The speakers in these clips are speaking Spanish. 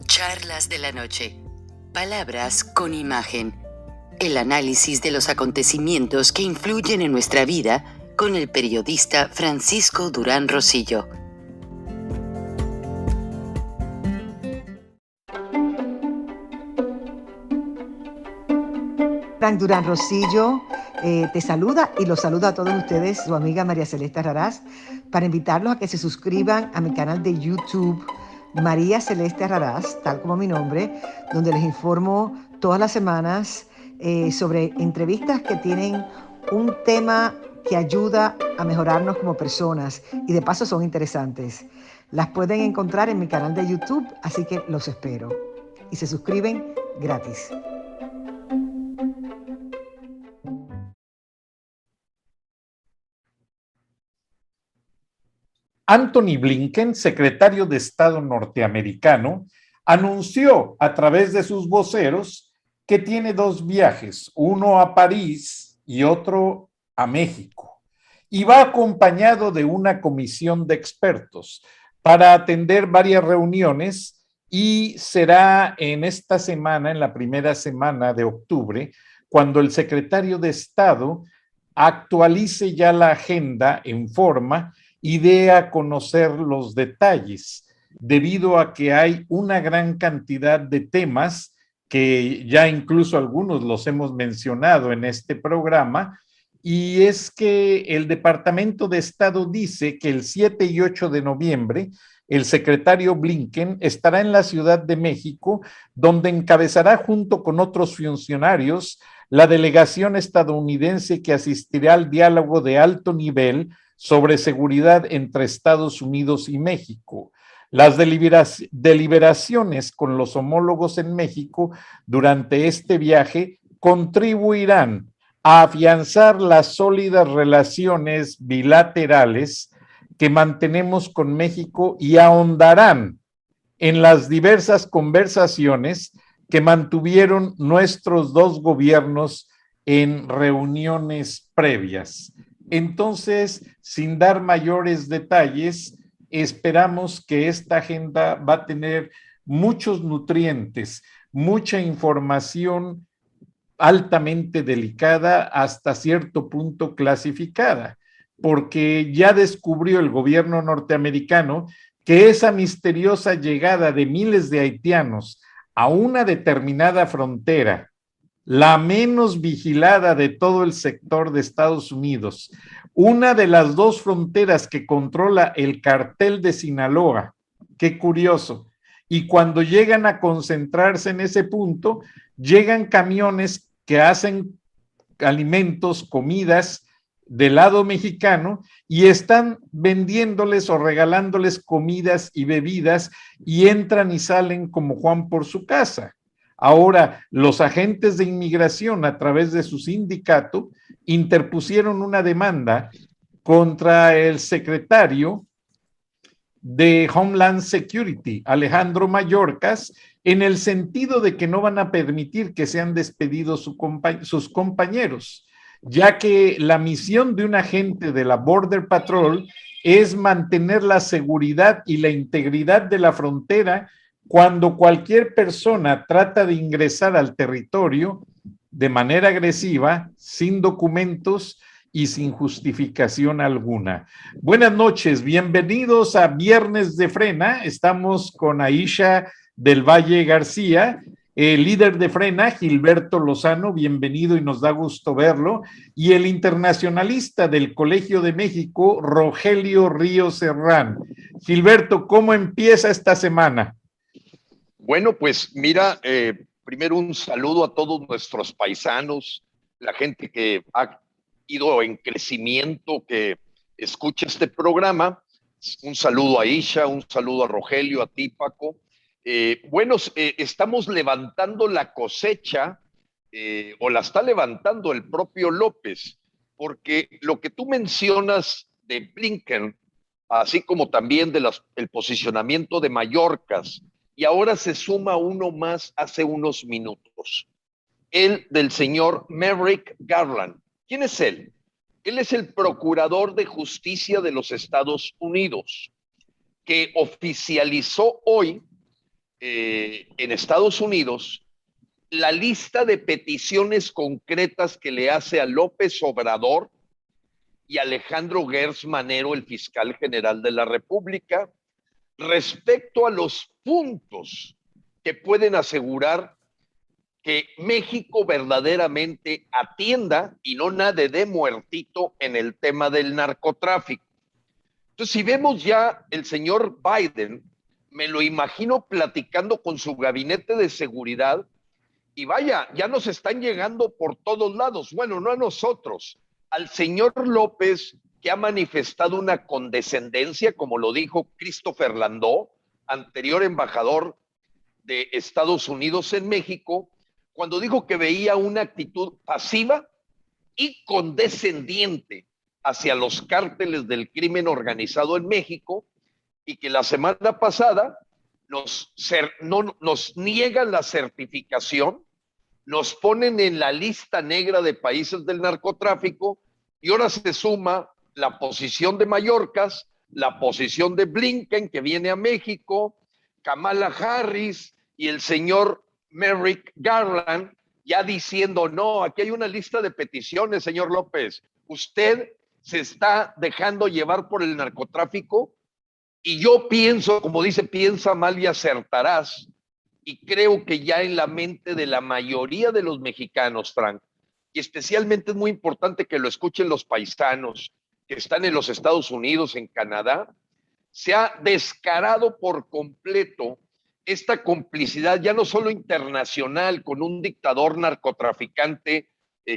Charlas de la noche. Palabras con imagen. El análisis de los acontecimientos que influyen en nuestra vida con el periodista Francisco Durán Rosillo. Frank Durán Rosillo te saluda y los saluda a todos ustedes, su amiga María Celeste Raraz, para invitarlos a que se suscriban a mi canal de YouTube, María Celeste Raraz, tal como mi nombre, donde les informo todas las semanas sobre entrevistas que tienen un tema que ayuda a mejorarnos como personas y de paso son interesantes. Las pueden encontrar en mi canal de YouTube, así que los espero. Y se suscriben gratis. Antony Blinken, secretario de Estado norteamericano, anunció a través de sus voceros que tiene dos viajes, uno a París y otro a México, y va acompañado de una comisión de expertos para atender varias reuniones y será en esta semana, en la primera semana de octubre, cuando el secretario de Estado actualice ya la agenda en forma y dé a conocer los detalles, debido a que hay una gran cantidad de temas que ya incluso algunos los hemos mencionado en este programa, y es que el Departamento de Estado dice que el 7 y 8 de noviembre el secretario Blinken estará en la Ciudad de México, donde encabezará junto con otros funcionarios la delegación estadounidense que asistirá al diálogo de alto nivel sobre seguridad entre Estados Unidos y México. Las deliberaciones con los homólogos en México durante este viaje contribuirán a afianzar las sólidas relaciones bilaterales que mantenemos con México y ahondarán en las diversas conversaciones que mantuvieron nuestros dos gobiernos en reuniones previas. Entonces, sin dar mayores detalles, esperamos que esta agenda va a tener muchos nutrientes, mucha información altamente delicada, hasta cierto punto clasificada, porque ya descubrió el gobierno norteamericano que esa misteriosa llegada de miles de haitianos a una determinada frontera, la menos vigilada de todo el sector de Estados Unidos, una de las dos fronteras que controla el cartel de Sinaloa, qué curioso, y cuando llegan a concentrarse en ese punto, llegan camiones que hacen alimentos, comidas del lado mexicano y están vendiéndoles o regalándoles comidas y bebidas y entran y salen como Juan por su casa. Ahora, los agentes de inmigración, a través de su sindicato, interpusieron una demanda contra el secretario de Homeland Security, Alejandro Mayorkas, en el sentido de que no van a permitir que sean despedidos sus compañeros, ya que la misión de un agente de la Border Patrol es mantener la seguridad y la integridad de la frontera cuando cualquier persona trata de ingresar al territorio de manera agresiva, sin documentos y sin justificación alguna. Buenas noches, bienvenidos a Viernes de Frena. Estamos con Aisha del Valle García, el líder de Frena, Gilberto Lozano, bienvenido y nos da gusto verlo, y el internacionalista del Colegio de México, Rogelio Ríos Serrán. Gilberto, ¿cómo empieza esta semana? Bueno, pues mira, primero un saludo a todos nuestros paisanos, la gente que ha ido en crecimiento, que escucha este programa. Un saludo a Isha, un saludo a Rogelio, a ti, Paco. Estamos levantando la cosecha, o la está levantando el propio López, porque lo que tú mencionas de Blinken, así como también el posicionamiento de Mayorkas, y ahora se suma uno más hace unos minutos, el del señor Merrick Garland. ¿Quién es él? Él es el procurador de justicia de los Estados Unidos, que oficializó hoy en Estados Unidos la lista de peticiones concretas que le hace a López Obrador y Alejandro Gertz Manero, el fiscal general de la República, respecto a los puntos que pueden asegurar que México verdaderamente atienda y no nade de muertito en el tema del narcotráfico. Entonces, si vemos ya el señor Biden, me lo imagino platicando con su gabinete de seguridad y vaya, ya nos están llegando por todos lados. Bueno, no a nosotros, al señor López, que ha manifestado una condescendencia, como lo dijo Christopher Landó, anterior embajador de Estados Unidos en México, cuando dijo que veía una actitud pasiva y condescendiente hacia los cárteles del crimen organizado en México, y que la semana pasada nos niegan la certificación, nos ponen en la lista negra de países del narcotráfico, y ahora se suma la posición de Mayorkas, la posición de Blinken, que viene a México, Kamala Harris y el señor Merrick Garland, ya diciendo, no, aquí hay una lista de peticiones, señor López, usted se está dejando llevar por el narcotráfico, y yo pienso, como dice, piensa mal y acertarás, y creo que ya en la mente de la mayoría de los mexicanos, Frank, y especialmente es muy importante que lo escuchen los paisanos que están en los Estados Unidos, en Canadá, se ha descarado por completo esta complicidad, ya no solo internacional, con un dictador narcotraficante,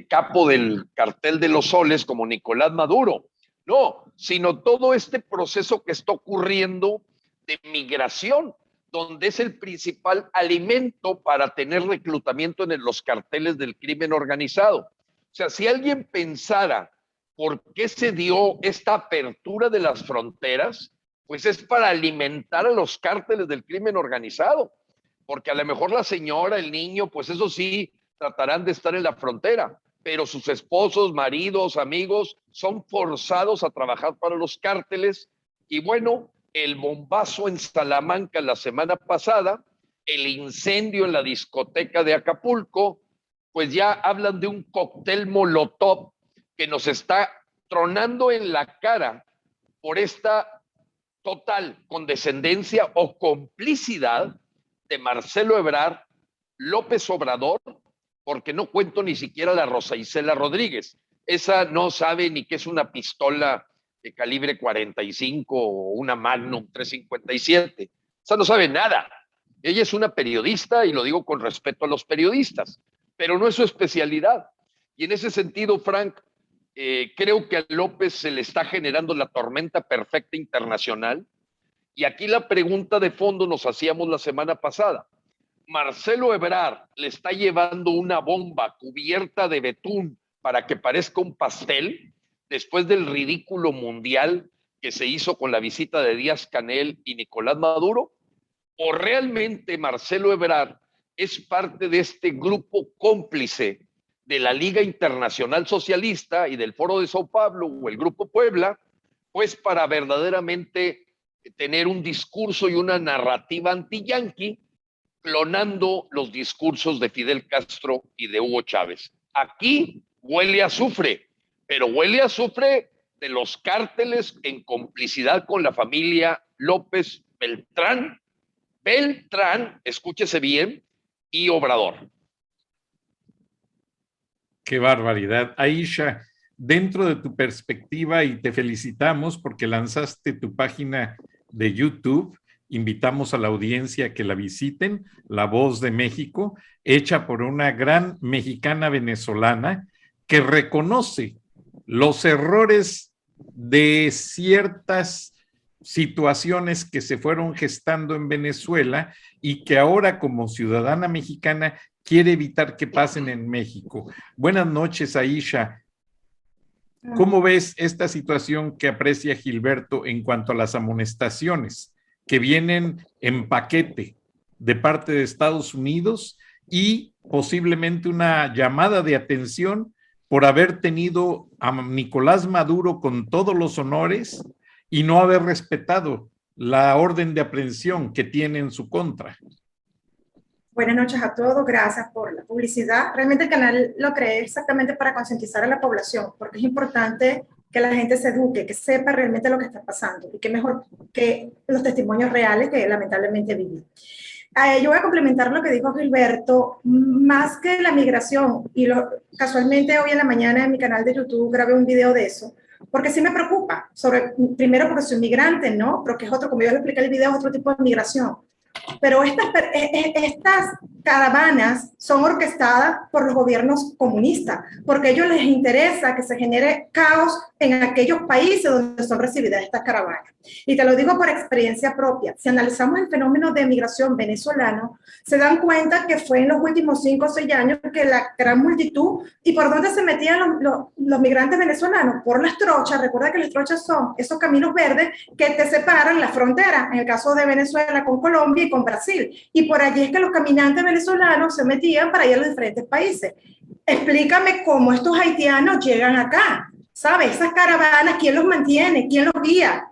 capo del cartel de los soles como Nicolás Maduro, no, sino todo este proceso que está ocurriendo de migración, donde es el principal alimento para tener reclutamiento en los carteles del crimen organizado. O sea, si alguien pensara por qué se dio esta apertura de las fronteras, pues es para alimentar a los cárteles del crimen organizado, porque a lo mejor la señora, el niño, pues eso sí, tratarán de estar en la frontera, pero sus esposos, maridos, amigos, son forzados a trabajar para los cárteles. Y bueno, el bombazo en Salamanca la semana pasada, el incendio en la discoteca de Acapulco, pues ya hablan de un cóctel molotov que nos está tronando en la cara por esta total condescendencia o complicidad de Marcelo Ebrard, López Obrador, porque no cuento ni siquiera la Rosa Isela Rodríguez. Esa no sabe ni qué es una pistola de calibre 45 o una Magnum 357. Esa no sabe nada. Ella es una periodista, y lo digo con respeto a los periodistas, pero no es su especialidad. Y en ese sentido, Frank, creo que a López se le está generando la tormenta perfecta internacional. Y aquí la pregunta de fondo nos hacíamos la semana pasada. Marcelo Ebrard le está llevando una bomba cubierta de betún para que parezca un pastel después del ridículo mundial que se hizo con la visita de Díaz-Canel y Nicolás Maduro, o realmente Marcelo Ebrard es parte de este grupo cómplice de la Liga Internacional Socialista y del Foro de Sao Paulo o el Grupo Puebla, pues para verdaderamente tener un discurso y una narrativa anti-yanqui, clonando los discursos de Fidel Castro y de Hugo Chávez. Aquí huele a azufre, pero huele a azufre de los cárteles en complicidad con la familia López Beltrán, escúchese bien, y Obrador. Qué barbaridad. Aisha, dentro de tu perspectiva, y te felicitamos porque lanzaste tu página de YouTube, invitamos a la audiencia a que la visiten, La Voz de México, hecha por una gran mexicana venezolana que reconoce los errores de ciertas situaciones que se fueron gestando en Venezuela y que ahora como ciudadana mexicana quiere evitar que pasen en México. Buenas noches, Aisha. ¿Cómo ves esta situación que aprecia Gilberto en cuanto a las amonestaciones que vienen en paquete de parte de Estados Unidos y posiblemente una llamada de atención por haber tenido a Nicolás Maduro con todos los honores y no haber respetado la orden de aprehensión que tiene en su contra? Buenas noches a todos, gracias por la publicidad. Realmente el canal lo creé exactamente para concientizar a la población, porque es importante que la gente se eduque, que sepa realmente lo que está pasando y que mejor que los testimonios reales que lamentablemente viven. Yo voy a complementar lo que dijo Gilberto, más que la migración, y casualmente hoy en la mañana en mi canal de YouTube grabé un video de eso, porque sí me preocupa, primero porque soy migrante, ¿no? Pero que es otro, como yo le expliqué en el video, es otro tipo de migración. Pero estas caravanas son orquestadas por los gobiernos comunistas, porque a ellos les interesa que se genere caos en aquellos países donde son recibidas estas caravanas. Y te lo digo por experiencia propia. Si analizamos el fenómeno de migración venezolano, se dan cuenta que fue en los últimos 5 o 6 años que la gran multitud, ¿y por dónde se metían los migrantes venezolanos? Por las trochas. Recuerda que las trochas son esos caminos verdes que te separan la frontera, en el caso de Venezuela con Colombia y con Brasil. Y por allí es que los caminantes venezolanos se metían para ir a los diferentes países. Explícame cómo estos haitianos llegan acá, ¿sabes? Esas caravanas, ¿quién los mantiene? ¿Quién los guía?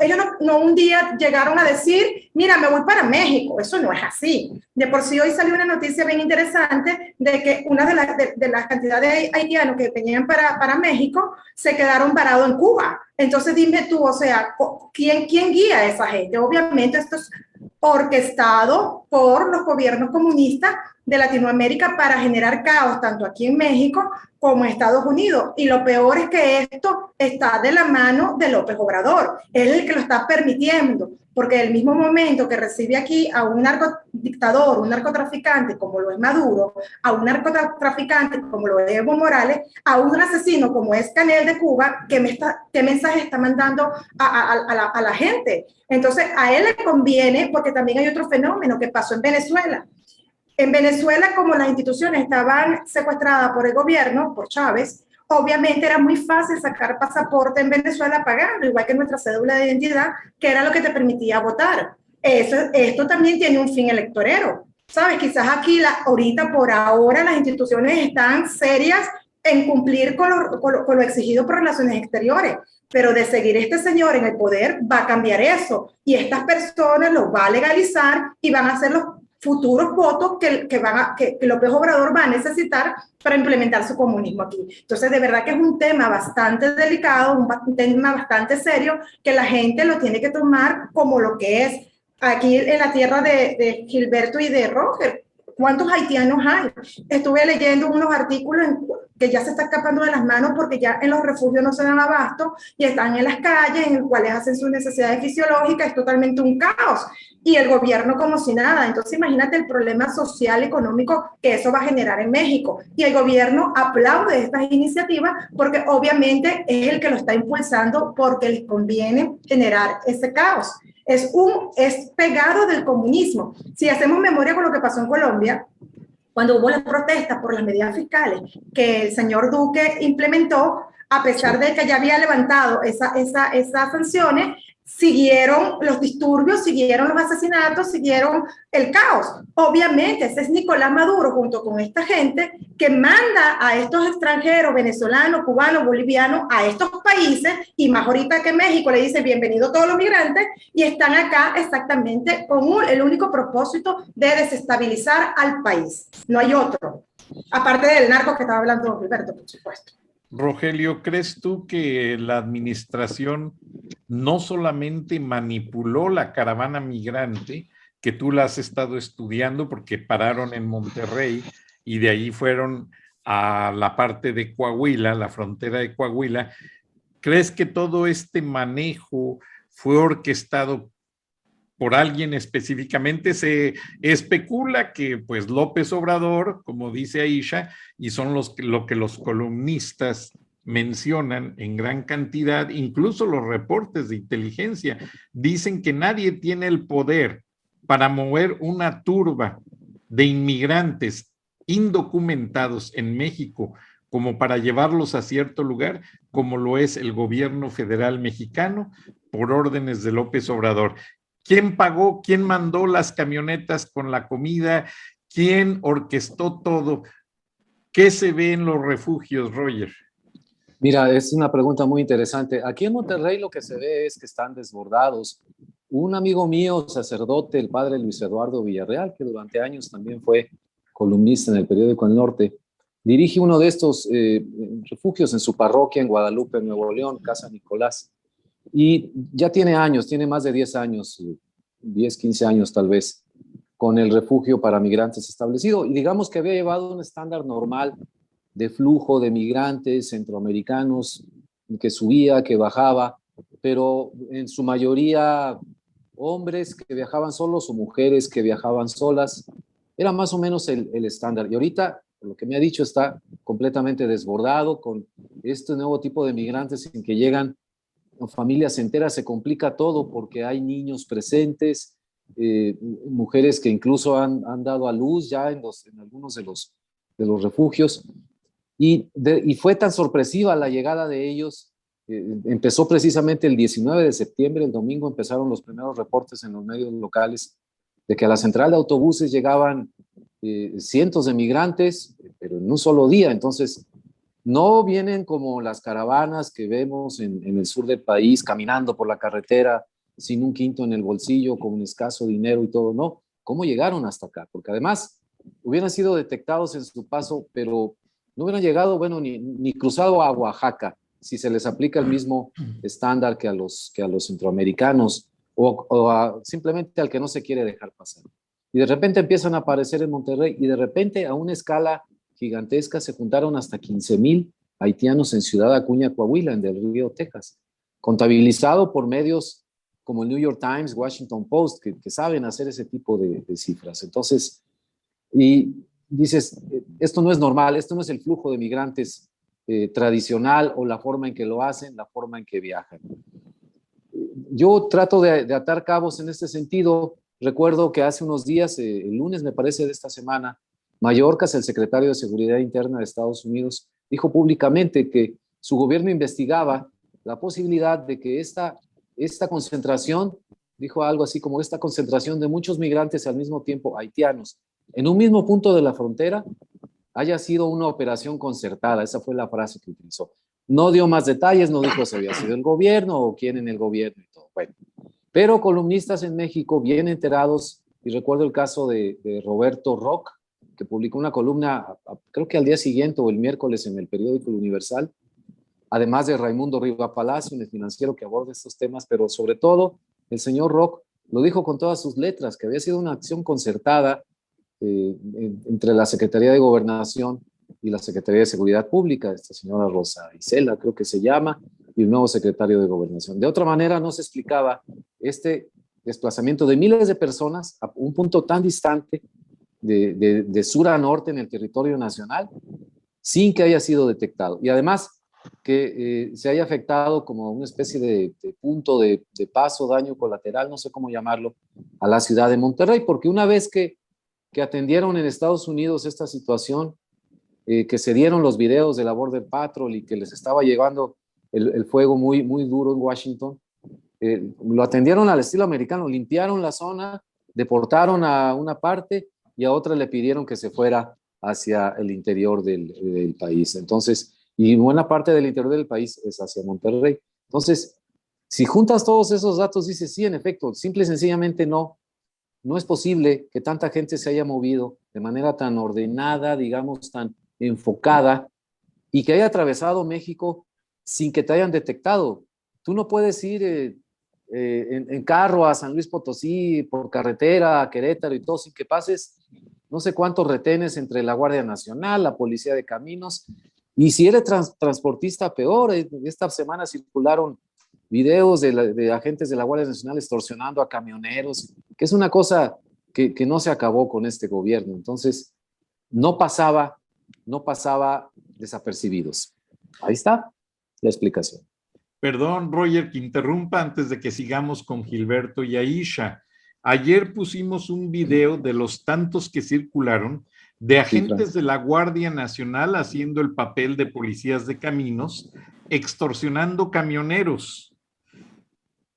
Ellos no un día llegaron a decir, mira, me voy para México. Eso no es así. De por sí hoy salió una noticia bien interesante de que una de las cantidades de haitianos que venían para México se quedaron varados en Cuba. Entonces dime tú, o sea, ¿quién guía a esa gente? Obviamente esto es orquestado por los gobiernos comunistas de Latinoamérica para generar caos tanto aquí en México como en Estados Unidos. Y lo peor es que esto está de la mano de López Obrador. Él es el que lo está permitiendo, porque el mismo momento que recibe aquí a un narcodictador, un narcotraficante como lo es Maduro, a un narcotraficante como lo es Evo Morales, a un asesino como es Canel de Cuba, ¿qué mensaje está mandando a la gente? Entonces a él le conviene, porque también hay otro fenómeno que pasó en Venezuela. En Venezuela, como las instituciones estaban secuestradas por el gobierno, por Chávez, obviamente era muy fácil sacar pasaporte en Venezuela pagando, igual que nuestra cédula de identidad, que era lo que te permitía votar. Esto también tiene un fin electorero, ¿sabes? Quizás aquí, ahorita, por ahora, las instituciones están serias en cumplir con lo exigido por Relaciones Exteriores, pero de seguir este señor en el poder va a cambiar eso, y estas personas los va a legalizar y van a ser los futuros votos que López Obrador va a necesitar para implementar su comunismo aquí. Entonces, de verdad que es un tema bastante delicado, un tema bastante serio, que la gente lo tiene que tomar como lo que es. Aquí en la tierra de Gilberto y de Roger, ¿cuántos haitianos hay? Estuve leyendo unos artículos que ya se está escapando de las manos porque ya en los refugios no se dan abasto y están en las calles en las cuales hacen sus necesidades fisiológicas. Es totalmente un caos. Y el gobierno como si nada. Entonces imagínate el problema social, económico que eso va a generar en México. Y el gobierno aplaude estas iniciativas porque obviamente es el que lo está impulsando porque les conviene generar ese caos. Es pegado del comunismo. Si hacemos memoria con lo que pasó en Colombia, cuando hubo las protestas por las medidas fiscales que el señor Duque implementó, a pesar de que ya había levantado esas sanciones, siguieron los disturbios, siguieron los asesinatos, siguieron el caos. Obviamente, ese es Nicolás Maduro junto con esta gente que manda a estos extranjeros, venezolanos, cubanos, bolivianos, a estos países, y más ahorita que México le dice bienvenido todos los migrantes, y están acá exactamente con el único propósito de desestabilizar al país. No hay otro. Aparte del narco que estaba hablando Gilberto, por supuesto. Rogelio, ¿crees tú que la administración no solamente manipuló la caravana migrante, que tú la has estado estudiando porque pararon en Monterrey y de ahí fueron a la parte de Coahuila, la frontera de Coahuila? ¿Crees que todo este manejo fue orquestado por alguien específicamente? Se especula que pues López Obrador, como dice Aisha, y son lo que los columnistas mencionan en gran cantidad, incluso los reportes de inteligencia, dicen que nadie tiene el poder para mover una turba de inmigrantes indocumentados en México como para llevarlos a cierto lugar, como lo es el gobierno federal mexicano por órdenes de López Obrador. ¿Quién pagó? ¿Quién mandó las camionetas con la comida? ¿Quién orquestó todo? ¿Qué se ve en los refugios, Roger? Mira, es una pregunta muy interesante. Aquí en Monterrey lo que se ve es que están desbordados un amigo mío, sacerdote, el padre Luis Eduardo Villarreal, que durante años también fue columnista en el periódico El Norte, dirige uno de estos refugios en su parroquia en Guadalupe, Nuevo León, Casa Nicolás. Y ya tiene años, tiene más de 10 años, 10, 15 años tal vez, con el refugio para migrantes establecido. Y digamos que había llevado un estándar normal de flujo de migrantes centroamericanos que subía, que bajaba, pero en su mayoría hombres que viajaban solos o mujeres que viajaban solas. Era más o menos el estándar. Y ahorita, por lo que me ha dicho, está completamente desbordado con este nuevo tipo de migrantes en que llegan familias enteras. Se complica todo porque hay niños presentes, mujeres que incluso han dado a luz ya en algunos de los refugios. Y fue tan sorpresiva la llegada de ellos. Empezó precisamente el 19 de septiembre, el domingo empezaron los primeros reportes en los medios locales de que a la central de autobuses llegaban cientos de migrantes, pero en un solo día. Entonces, no vienen como las caravanas que vemos en el sur del país, caminando por la carretera sin un quinto en el bolsillo, con un escaso dinero y todo. No, ¿cómo llegaron hasta acá? Porque además hubieran sido detectados en su paso, pero no hubieran llegado, bueno, ni cruzado a Oaxaca, si se les aplica el mismo estándar que a los centroamericanos o simplemente al que no se quiere dejar pasar. Y de repente empiezan a aparecer en Monterrey y de repente a una escala gigantesca se juntaron hasta 15,000 haitianos en Ciudad Acuña, Coahuila, en Del Río, Texas, contabilizado por medios como el New York Times, Washington Post, que saben hacer ese tipo de cifras. Entonces, y dices, esto no es normal, esto no es el flujo de migrantes tradicional o la forma en que lo hacen, la forma en que viajan. Yo trato de atar cabos en este sentido. Recuerdo que hace unos días, el lunes me parece de esta semana, Mayorkas, el secretario de Seguridad Interna de Estados Unidos, dijo públicamente que su gobierno investigaba la posibilidad de que esta concentración, dijo algo así como esta concentración de muchos migrantes al mismo tiempo haitianos en un mismo punto de la frontera haya sido una operación concertada. Esa fue la frase que utilizó. No dio más detalles, no dijo si había sido el gobierno o quién en el gobierno y todo. Bueno, pero columnistas en México bien enterados, y recuerdo el caso de Roberto Rock, que publicó una columna, creo que al día siguiente o el miércoles en el periódico El Universal, además de Raimundo Riva Palacio, en El Financiero, que aborda estos temas, pero sobre todo el señor Rock lo dijo con todas sus letras, que había sido una acción concertada entre la Secretaría de Gobernación y la Secretaría de Seguridad Pública, esta señora Rosa Isela, creo que se llama, y el nuevo secretario de Gobernación. De otra manera, no se explicaba este desplazamiento de miles de personas a un punto tan distante de sur a norte en el territorio nacional, sin que haya sido detectado. Y además, que se haya afectado como una especie de punto de paso, daño colateral, no sé cómo llamarlo, a la ciudad de Monterrey, porque una vez que atendieron en Estados Unidos esta situación, que se dieron los videos de la Border Patrol y que les estaba llevando el fuego muy, muy duro en Washington, lo atendieron al estilo americano, limpiaron la zona, deportaron a una parte y a otra le pidieron que se fuera hacia el interior del país. Entonces, y buena parte del interior del país es hacia Monterrey. Entonces, si juntas todos esos datos, dices, sí, en efecto, simple y sencillamente no es posible que tanta gente se haya movido de manera tan ordenada, digamos, tan enfocada, y que haya atravesado México sin que te hayan detectado. Tú no puedes ir en carro a San Luis Potosí, por carretera, a Querétaro y todo, sin que pases no sé cuántos retenes entre la Guardia Nacional, la Policía de Caminos, y si eres transportista, peor. Esta semana circularon videos de agentes de la Guardia Nacional extorsionando a camioneros, que es una cosa que no se acabó con este gobierno. Entonces, no pasaba desapercibidos. Ahí está la explicación. Perdón, Roger, que interrumpa antes de que sigamos con Gilberto y Aisha. Ayer pusimos un video de los tantos que circularon de agentes de la Guardia Nacional haciendo el papel de policías de caminos, extorsionando camioneros.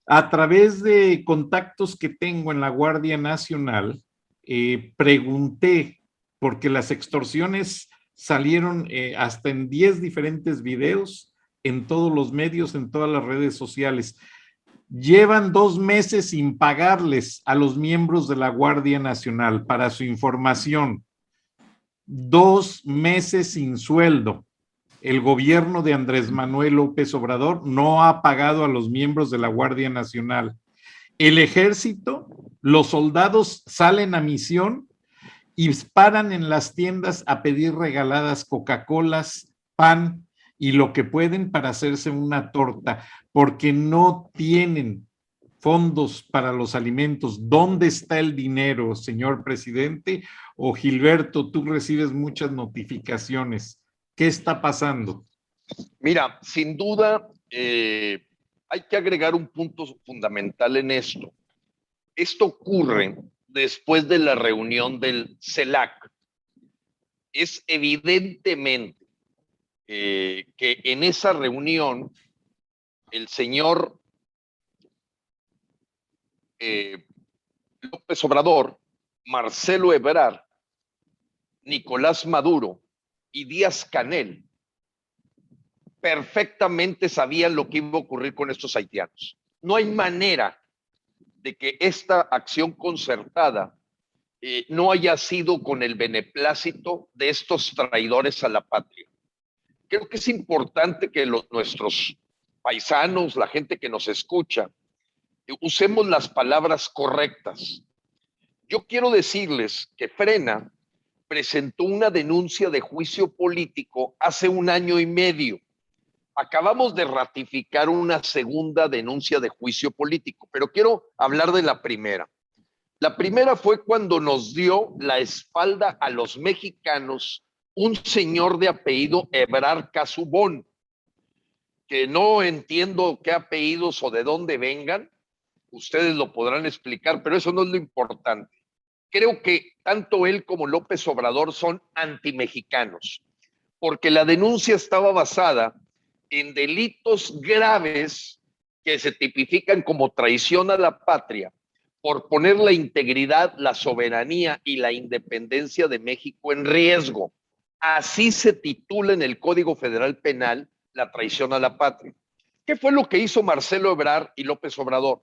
A través de contactos que tengo en la Guardia Nacional, pregunté, porque las extorsiones salieron hasta en 10 diferentes videos, en todos los medios, en todas las redes sociales. Llevan 2 meses sin pagarles a los miembros de la Guardia Nacional, para su información. 2 meses sin sueldo. El gobierno de Andrés Manuel López Obrador no ha pagado a los miembros de la Guardia Nacional. El ejército, los soldados salen a misión y paran en las tiendas a pedir regaladas Coca-Colas, pan y lo que pueden para hacerse una torta, porque no tienen fondos para los alimentos. ¿Dónde está el dinero, señor presidente? O Gilberto, tú recibes muchas notificaciones. ¿Qué está pasando? Mira, sin duda, hay que agregar un punto fundamental en esto. Esto ocurre después de la reunión del CELAC. Es evidentemente que en esa reunión el señor López Obrador, Marcelo Ebrard, Nicolás Maduro y Díaz-Canel perfectamente sabían lo que iba a ocurrir con estos haitianos. No hay manera de que esta acción concertada no haya sido con el beneplácito de estos traidores a la patria. Creo que es importante que nuestros paisanos, la gente que nos escucha, usemos las palabras correctas. Yo quiero decirles que Frena presentó una denuncia de juicio político hace 1 año y medio. Acabamos de ratificar una segunda denuncia de juicio político, pero quiero hablar de la primera. La primera fue cuando nos dio la espalda a los mexicanos un señor de apellido Ebrard Casubón, que no entiendo qué apellidos o de dónde vengan, ustedes lo podrán explicar, pero eso no es lo importante. Creo que tanto él como López Obrador son antimexicanos, porque la denuncia estaba basada en delitos graves que se tipifican como traición a la patria por poner la integridad, la soberanía y la independencia de México en riesgo. Así se titula en el Código Federal Penal la traición a la patria. ¿Qué fue lo que hizo Marcelo Ebrard y López Obrador?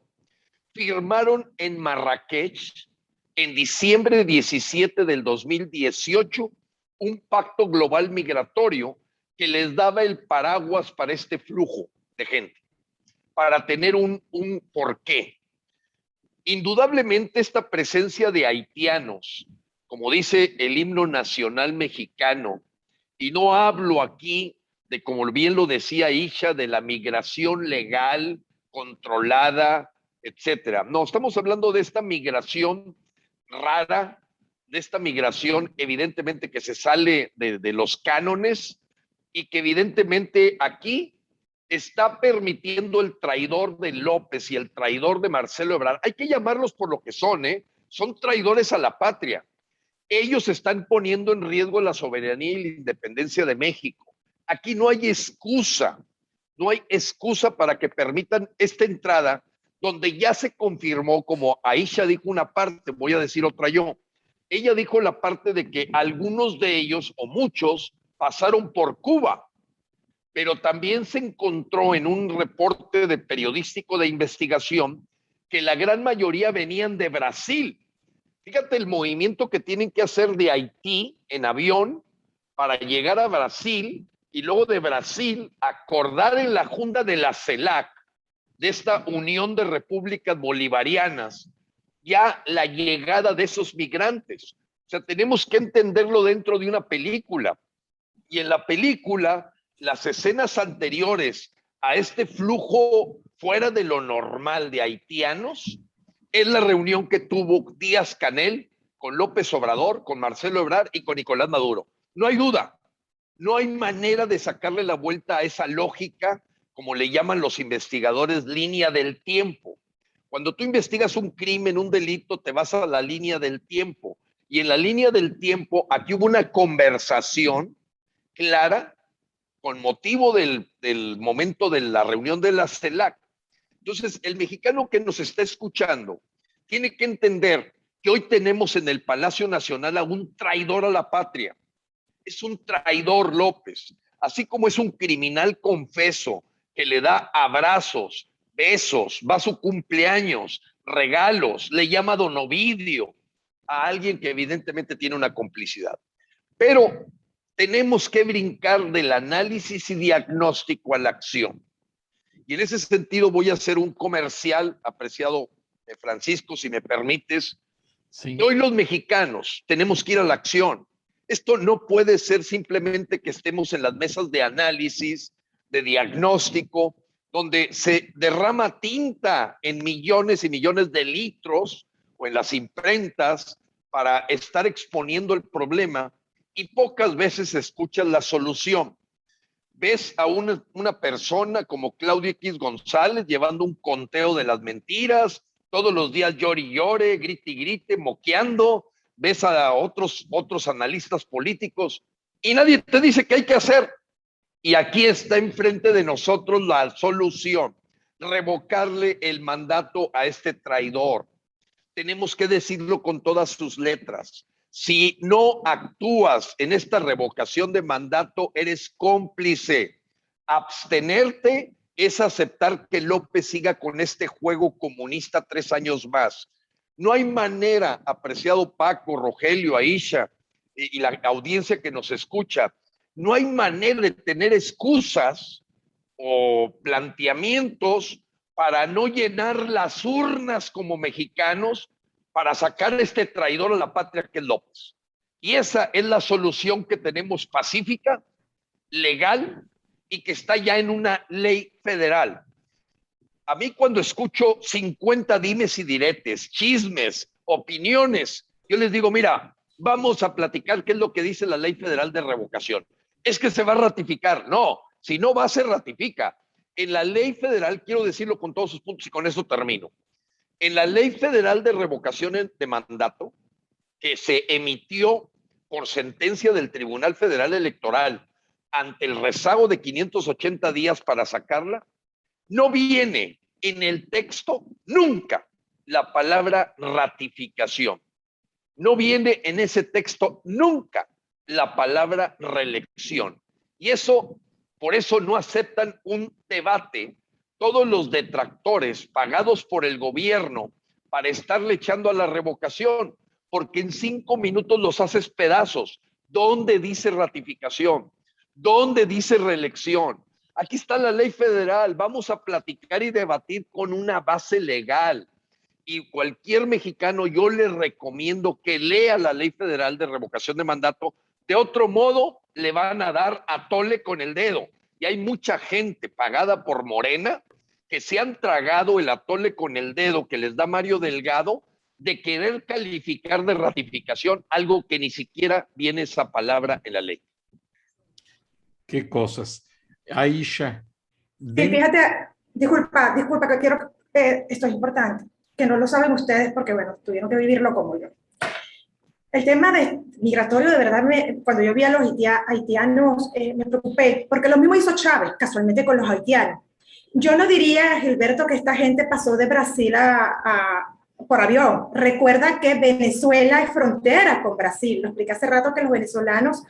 Firmaron en Marrakech en diciembre 17 del 2018 un pacto global migratorio que les daba el paraguas para este flujo de gente, para tener un porqué. Indudablemente esta presencia de haitianos, como dice el himno nacional mexicano, y no hablo aquí de, como bien lo decía Isha, de la migración legal, controlada, etcétera. No, estamos hablando de esta migración rara, de esta migración evidentemente que se sale de los cánones y que evidentemente aquí está permitiendo el traidor de López y el traidor de Marcelo Ebrard. Hay que llamarlos por lo que son, son traidores a la patria. Ellos están poniendo en riesgo la soberanía y la independencia de México. Aquí no hay excusa para que permitan esta entrada donde ya se confirmó, como Aisha dijo una parte, voy a decir otra yo. Ella dijo la parte de que algunos de ellos, o muchos, pasaron por Cuba, pero también se encontró en un reporte periodístico de investigación que la gran mayoría venían de Brasil. Fíjate el movimiento que tienen que hacer de Haití en avión para llegar a Brasil y luego de Brasil acordar en la Junta de la CELAC, de esta Unión de Repúblicas Bolivarianas, ya la llegada de esos migrantes. O sea, tenemos que entenderlo dentro de una película. Y en la película, las escenas anteriores a este flujo fuera de lo normal de haitianos es la reunión que tuvo Díaz-Canel con López Obrador, con Marcelo Ebrard y con Nicolás Maduro. No hay duda, no hay manera de sacarle la vuelta a esa lógica, como le llaman los investigadores, línea del tiempo. Cuando tú investigas un crimen, un delito, te vas a la línea del tiempo. Y en la línea del tiempo, aquí hubo una conversación clara con motivo del momento de la reunión de la CELAC. Entonces, el mexicano que nos está escuchando tiene que entender que hoy tenemos en el Palacio Nacional a un traidor a la patria. Es un traidor López, así como es un criminal confeso que le da abrazos, besos, va a su cumpleaños, regalos, le llama don Ovidio a alguien que evidentemente tiene una complicidad. Pero tenemos que brincar del análisis y diagnóstico a la acción. Y en ese sentido voy a hacer un comercial, apreciado Francisco, si me permites. Sí. Hoy los mexicanos tenemos que ir a la acción. Esto no puede ser simplemente que estemos en las mesas de análisis, de diagnóstico, donde se derrama tinta en millones y millones de litros o en las imprentas para estar exponiendo el problema y pocas veces escuchas la solución. Ves a una persona como Claudio X González llevando un conteo de las mentiras, todos los días llore y llore, grite y grite, moqueando. Ves a otros analistas políticos y nadie te dice qué hay que hacer. Y aquí está enfrente de nosotros la solución: revocarle el mandato a este traidor. Tenemos que decirlo con todas sus letras. Si no actúas en esta revocación de mandato, eres cómplice. Abstenerte es aceptar que López siga con este juego comunista 3 años más. No hay manera, apreciado Paco, Rogelio, Aisha y la audiencia que nos escucha, no hay manera de tener excusas o planteamientos para no llenar las urnas como mexicanos para sacar a este traidor a la patria que es López. Y esa es la solución que tenemos pacífica, legal y que está ya en una ley federal. A mí cuando escucho 50 dimes y diretes, chismes, opiniones, yo les digo, mira, vamos a platicar qué es lo que dice la ley federal de revocación. Es que se va a ratificar. No, si no va, se ratifica. En la ley federal, quiero decirlo con todos sus puntos y con eso termino. En la ley federal de revocación de mandato, que se emitió por sentencia del Tribunal Federal Electoral ante el rezago de 580 días para sacarla, no viene en el texto nunca la palabra ratificación. No viene en ese texto nunca la palabra reelección. Y eso, por eso no aceptan un debate todos los detractores pagados por el gobierno para estarle echando a la revocación, porque en 5 minutos los haces pedazos. ¿Dónde dice ratificación? ¿Dónde dice reelección? Aquí está la ley federal. Vamos a platicar y debatir con una base legal. Y cualquier mexicano, yo le recomiendo que lea la ley federal de revocación de mandato. De otro modo, le van a dar a tole con el dedo. Y hay mucha gente pagada por Morena que se han tragado el atole con el dedo que les da Mario Delgado de querer calificar de ratificación algo que ni siquiera viene esa palabra en la ley. Qué cosas. Aisha. Sí, fíjate, disculpa que quiero, esto es importante, que no lo saben ustedes porque, bueno, tuvieron que vivirlo como yo. El tema de migratorio, de verdad, cuando yo vi a los haitianos, me preocupé, porque lo mismo hizo Chávez, casualmente con los haitianos. Yo no diría, Gilberto, que esta gente pasó de Brasil por avión. Recuerda que Venezuela es frontera con Brasil. Lo expliqué hace rato que los venezolanos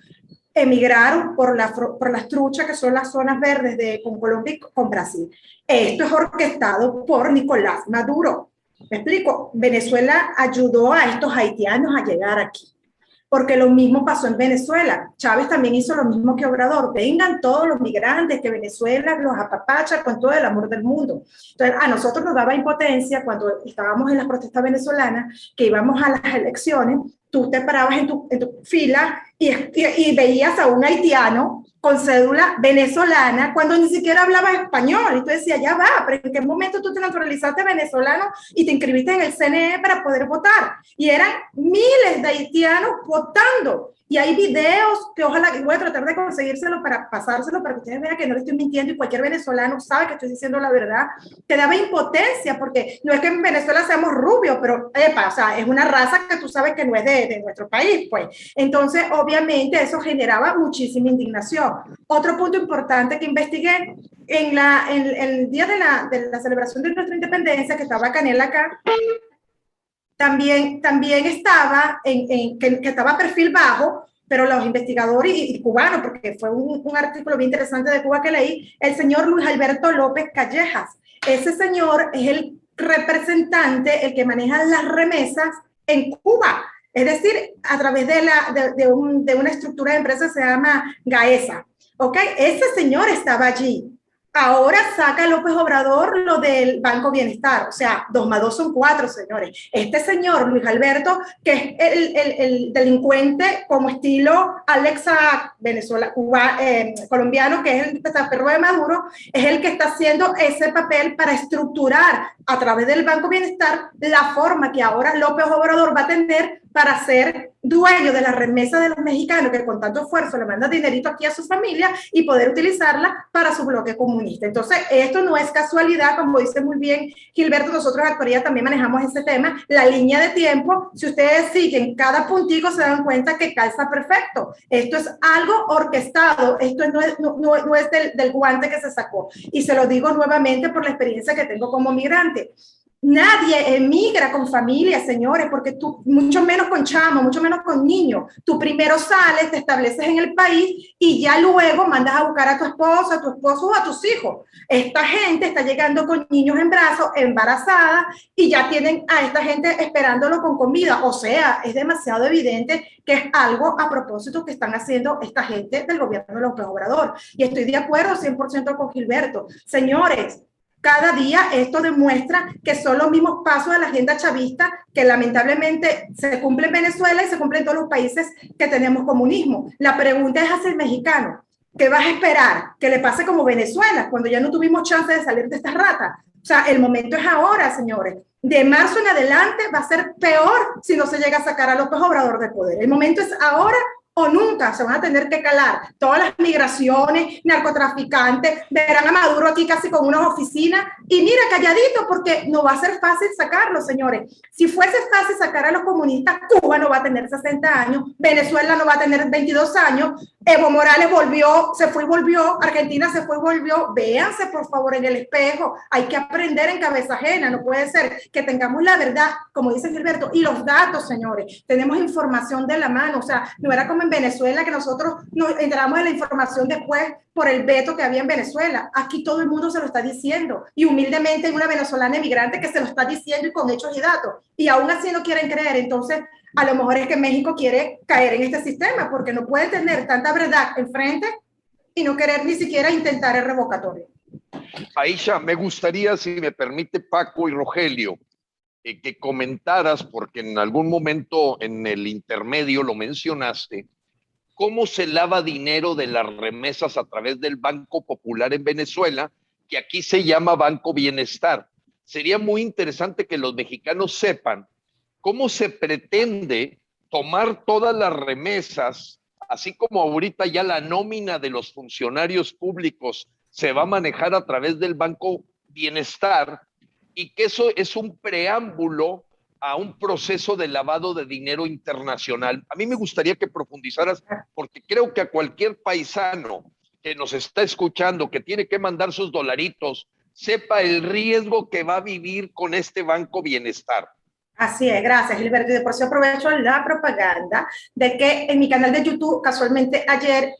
emigraron por las truchas, que son las zonas verdes con Colombia y con Brasil. Esto es orquestado por Nicolás Maduro. ¿Me explico? Venezuela ayudó a estos haitianos a llegar aquí, porque lo mismo pasó en Venezuela. Chávez también hizo lo mismo que Obrador. Vengan todos los migrantes, que Venezuela los apapacha con todo el amor del mundo. Entonces, a nosotros nos daba impotencia cuando estábamos en las protestas venezolanas, que íbamos a las elecciones, tú te parabas en tu fila y veías a un haitiano con cédula venezolana cuando ni siquiera hablaba español. Y tú decías, ya va, pero ¿en qué momento tú te naturalizaste venezolano y te inscribiste en el CNE para poder votar? Y eran miles de haitianos votando. Y hay videos que ojalá, voy a tratar de conseguírselo para pasárselo para que ustedes vean que no le estoy mintiendo y cualquier venezolano sabe que estoy diciendo la verdad. Te daba impotencia porque no es que en Venezuela seamos rubios, pero o sea, es una raza que tú sabes que no es de nuestro país, pues. Entonces, obviamente, eso generaba muchísima indignación. Otro punto importante que investigué, en el día de la celebración de nuestra independencia, que estaba Canel acá, también estaba, que estaba perfil bajo, pero los investigadores y cubanos, porque fue un artículo bien interesante de Cuba que leí, el señor Luis Alberto López Callejas. ese señor es el representante, el que maneja las remesas en Cuba. Es decir, a través de una estructura de empresa que se llama GAESA. ¿Ok? Ese señor estaba allí. Ahora saca López Obrador lo del Banco Bienestar. O sea, 2 más 2 son 4, señores. Este señor, Luis Alberto, que es el delincuente como estilo Alexa Venezuela, Cuba, colombiano, que es el testaferro de Maduro, es el que está haciendo ese papel para estructurar a través del Banco Bienestar la forma que ahora López Obrador va a tener para ser dueño de la remesa de los mexicanos que con tanto esfuerzo le mandan dinerito aquí a su familia y poder utilizarla para su bloque comunista. Entonces, esto no es casualidad, como dice muy bien Gilberto, nosotros en Actualidad también manejamos ese tema, la línea de tiempo, si ustedes siguen cada puntico se dan cuenta que calza perfecto. Esto es algo orquestado, esto no es del guante que se sacó. Y se lo digo nuevamente por la experiencia que tengo como migrante. Nadie emigra con familia, señores, porque tú, mucho menos con chamos, mucho menos con niños. Tú primero sales, te estableces en el país y ya luego mandas a buscar a tu esposo o a tus hijos. Esta gente está llegando con niños en brazos, embarazada, y ya tienen a esta gente esperándolo con comida. O sea, es demasiado evidente que es algo a propósito que están haciendo esta gente del gobierno de López Obrador. Y estoy de acuerdo 100% con Gilberto. Señores, cada día esto demuestra que son los mismos pasos de la agenda chavista que lamentablemente se cumple en Venezuela y se cumple en todos los países que tenemos comunismo. La pregunta es hacia el mexicano. ¿Qué vas a esperar? Que le pase como Venezuela, cuando ya no tuvimos chance de salir de estas ratas. O sea, el momento es ahora, señores. De marzo en adelante va a ser peor si no se llega a sacar a López Obrador del poder. El momento es ahora o nunca. Se van a tener que calar todas las migraciones, narcotraficantes, verán a Maduro aquí casi con unas oficinas y mira, calladito, porque no va a ser fácil sacarlo, señores. Si fuese fácil sacar a los comunistas, Cuba no va a tener 60 años, Venezuela no va a tener 22 años, Evo Morales se fue y volvió, Argentina se fue y volvió. Véanse por favor en el espejo, hay que aprender en cabeza ajena. No puede ser que tengamos la verdad, como dice Gilberto, y los datos, señores, tenemos información de la mano. O sea, no era como en Venezuela que nosotros nos enteramos de la información después por el veto que había en Venezuela. Aquí todo el mundo se lo está diciendo y humildemente hay una venezolana emigrante que se lo está diciendo y con hechos y datos, y aún así no quieren creer. Entonces a lo mejor es que México quiere caer en este sistema porque no puede tener tanta verdad enfrente y no querer ni siquiera intentar el revocatorio. Aisha, me gustaría, si me permite Paco y Rogelio, que comentaras, porque en algún momento en el intermedio lo mencionaste, cómo se lava dinero de las remesas a través del Banco Popular en Venezuela, que aquí se llama Banco Bienestar. Sería muy interesante que los mexicanos sepan cómo se pretende tomar todas las remesas, así como ahorita ya la nómina de los funcionarios públicos se va a manejar a través del Banco Bienestar, y que eso es un preámbulo a un proceso de lavado de dinero internacional. A mí me gustaría que profundizaras, porque creo que a cualquier paisano que nos está escuchando, que tiene que mandar sus dolaritos, sepa el riesgo que va a vivir con este Banco Bienestar. Así es, gracias Gilberto. Y de por sí aprovecho la propaganda de que en mi canal de YouTube, casualmente ayer,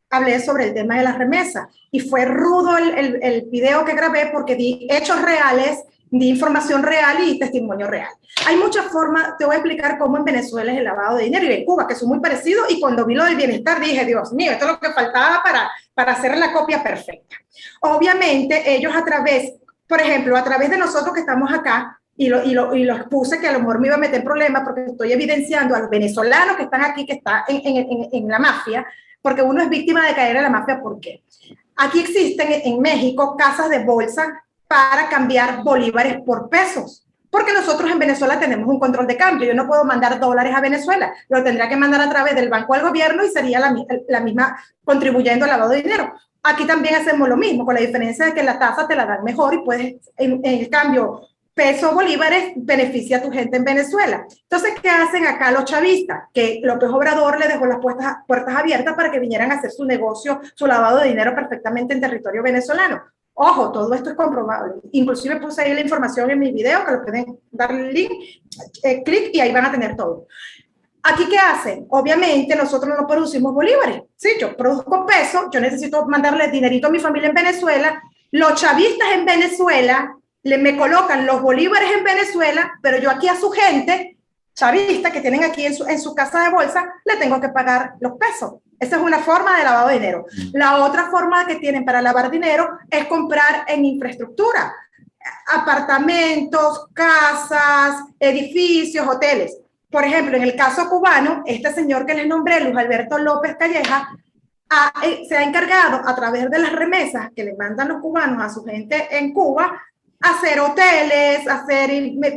hablé sobre el tema de las remesas y fue rudo el video que grabé porque di hechos reales, di información real y testimonio real. Hay muchas formas, te voy a explicar cómo en Venezuela es el lavado de dinero y en Cuba, que son muy parecidos, y cuando vi lo del bienestar dije, Dios mío, esto es lo que faltaba para hacer la copia perfecta. Obviamente ellos a través, por ejemplo, a través de nosotros que estamos acá, y lo expuse, que a lo mejor me iba a meter en problemas porque estoy evidenciando a los venezolanos que están aquí, que están en la mafia, porque uno es víctima de caer en la mafia. ¿Por qué? Aquí existen en México casas de bolsa para cambiar bolívares por pesos, porque nosotros en Venezuela tenemos un control de cambio. Yo no puedo mandar dólares a Venezuela, lo tendría que mandar a través del banco al gobierno y sería la misma contribuyendo al lavado de dinero. Aquí también hacemos lo mismo, con la diferencia de que la tasa te la dan mejor y puedes, en el cambio pesos bolívares, beneficia a tu gente en Venezuela. Entonces, ¿qué hacen acá los chavistas? Que López Obrador le dejó las puertas abiertas para que vinieran a hacer su negocio, su lavado de dinero perfectamente en territorio venezolano. Ojo, todo esto es comprobable. Inclusive puse ahí la información en mi video, que lo pueden dar el link, clic y ahí van a tener todo. ¿Aquí qué hacen? Obviamente nosotros no producimos bolívares. Sí, yo produzco pesos, yo necesito mandarle dinerito a mi familia en Venezuela, Los chavistas en Venezuela me colocan los bolívares en Venezuela, pero yo aquí a su gente chavista que tienen aquí en su casa de bolsa, le tengo que pagar los pesos. Esa es una forma de lavado de dinero. La otra forma que tienen para lavar dinero es comprar en infraestructura, apartamentos, casas, edificios, hoteles. Por ejemplo, en el caso cubano, este señor que les nombré, Luis Alberto López Calleja, se ha encargado a través de las remesas que le mandan los cubanos a su gente en Cuba, hacer hoteles, hacer